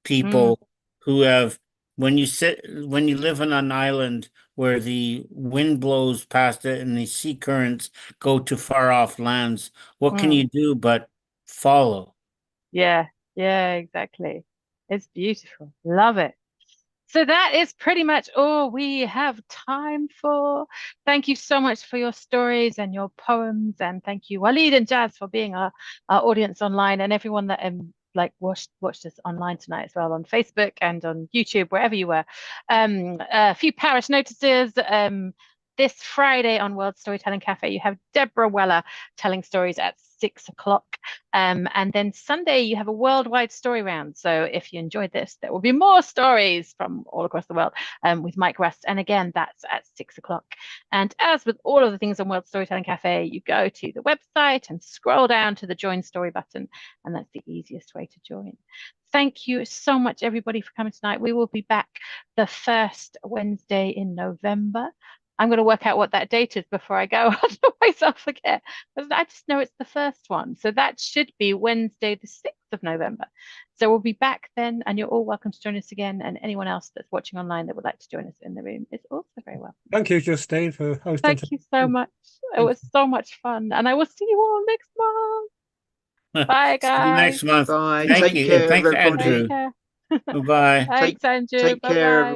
people who have, when you live on an island where the wind blows past it and the sea currents go to far off lands, what can you do but follow? Yeah, yeah, exactly. It's beautiful. Love it. So that is pretty much all we have time for. Thank you so much for your stories and your poems, and thank you, Walid and Jazz, for being our audience online, and everyone that like watched us online tonight as well on Facebook and on YouTube, wherever you were. A few parish notices. This Friday on World Storytelling Cafe, you have Deborah Weller telling stories at 6 o'clock. And then Sunday, you have a worldwide story round. So if you enjoyed this, there will be more stories from all across the world with Mike Rust. And again, that's at 6 o'clock. And as with all of the things on World Storytelling Cafe, you go to the website and scroll down to the Join Story button. And that's the easiest way to join. Thank you so much, everybody, for coming tonight. We will be back the first Wednesday in November. I'm going to work out what that date is before I go, otherwise I'll forget. But I just know it's the first one. So that should be Wednesday, the 6th of November. So we'll be back then, and you're all welcome to join us again. And anyone else that's watching online that would like to join us in the room is also very welcome. Thank you, Justine, for hosting. Thank you so much. It was so much fun. And I will see you all next month. Bye, guys. See you next month. Bye. Thank Take you. care, Thanks, everybody. Andrew. Goodbye. Thanks, Andrew. Take care, Bye-bye.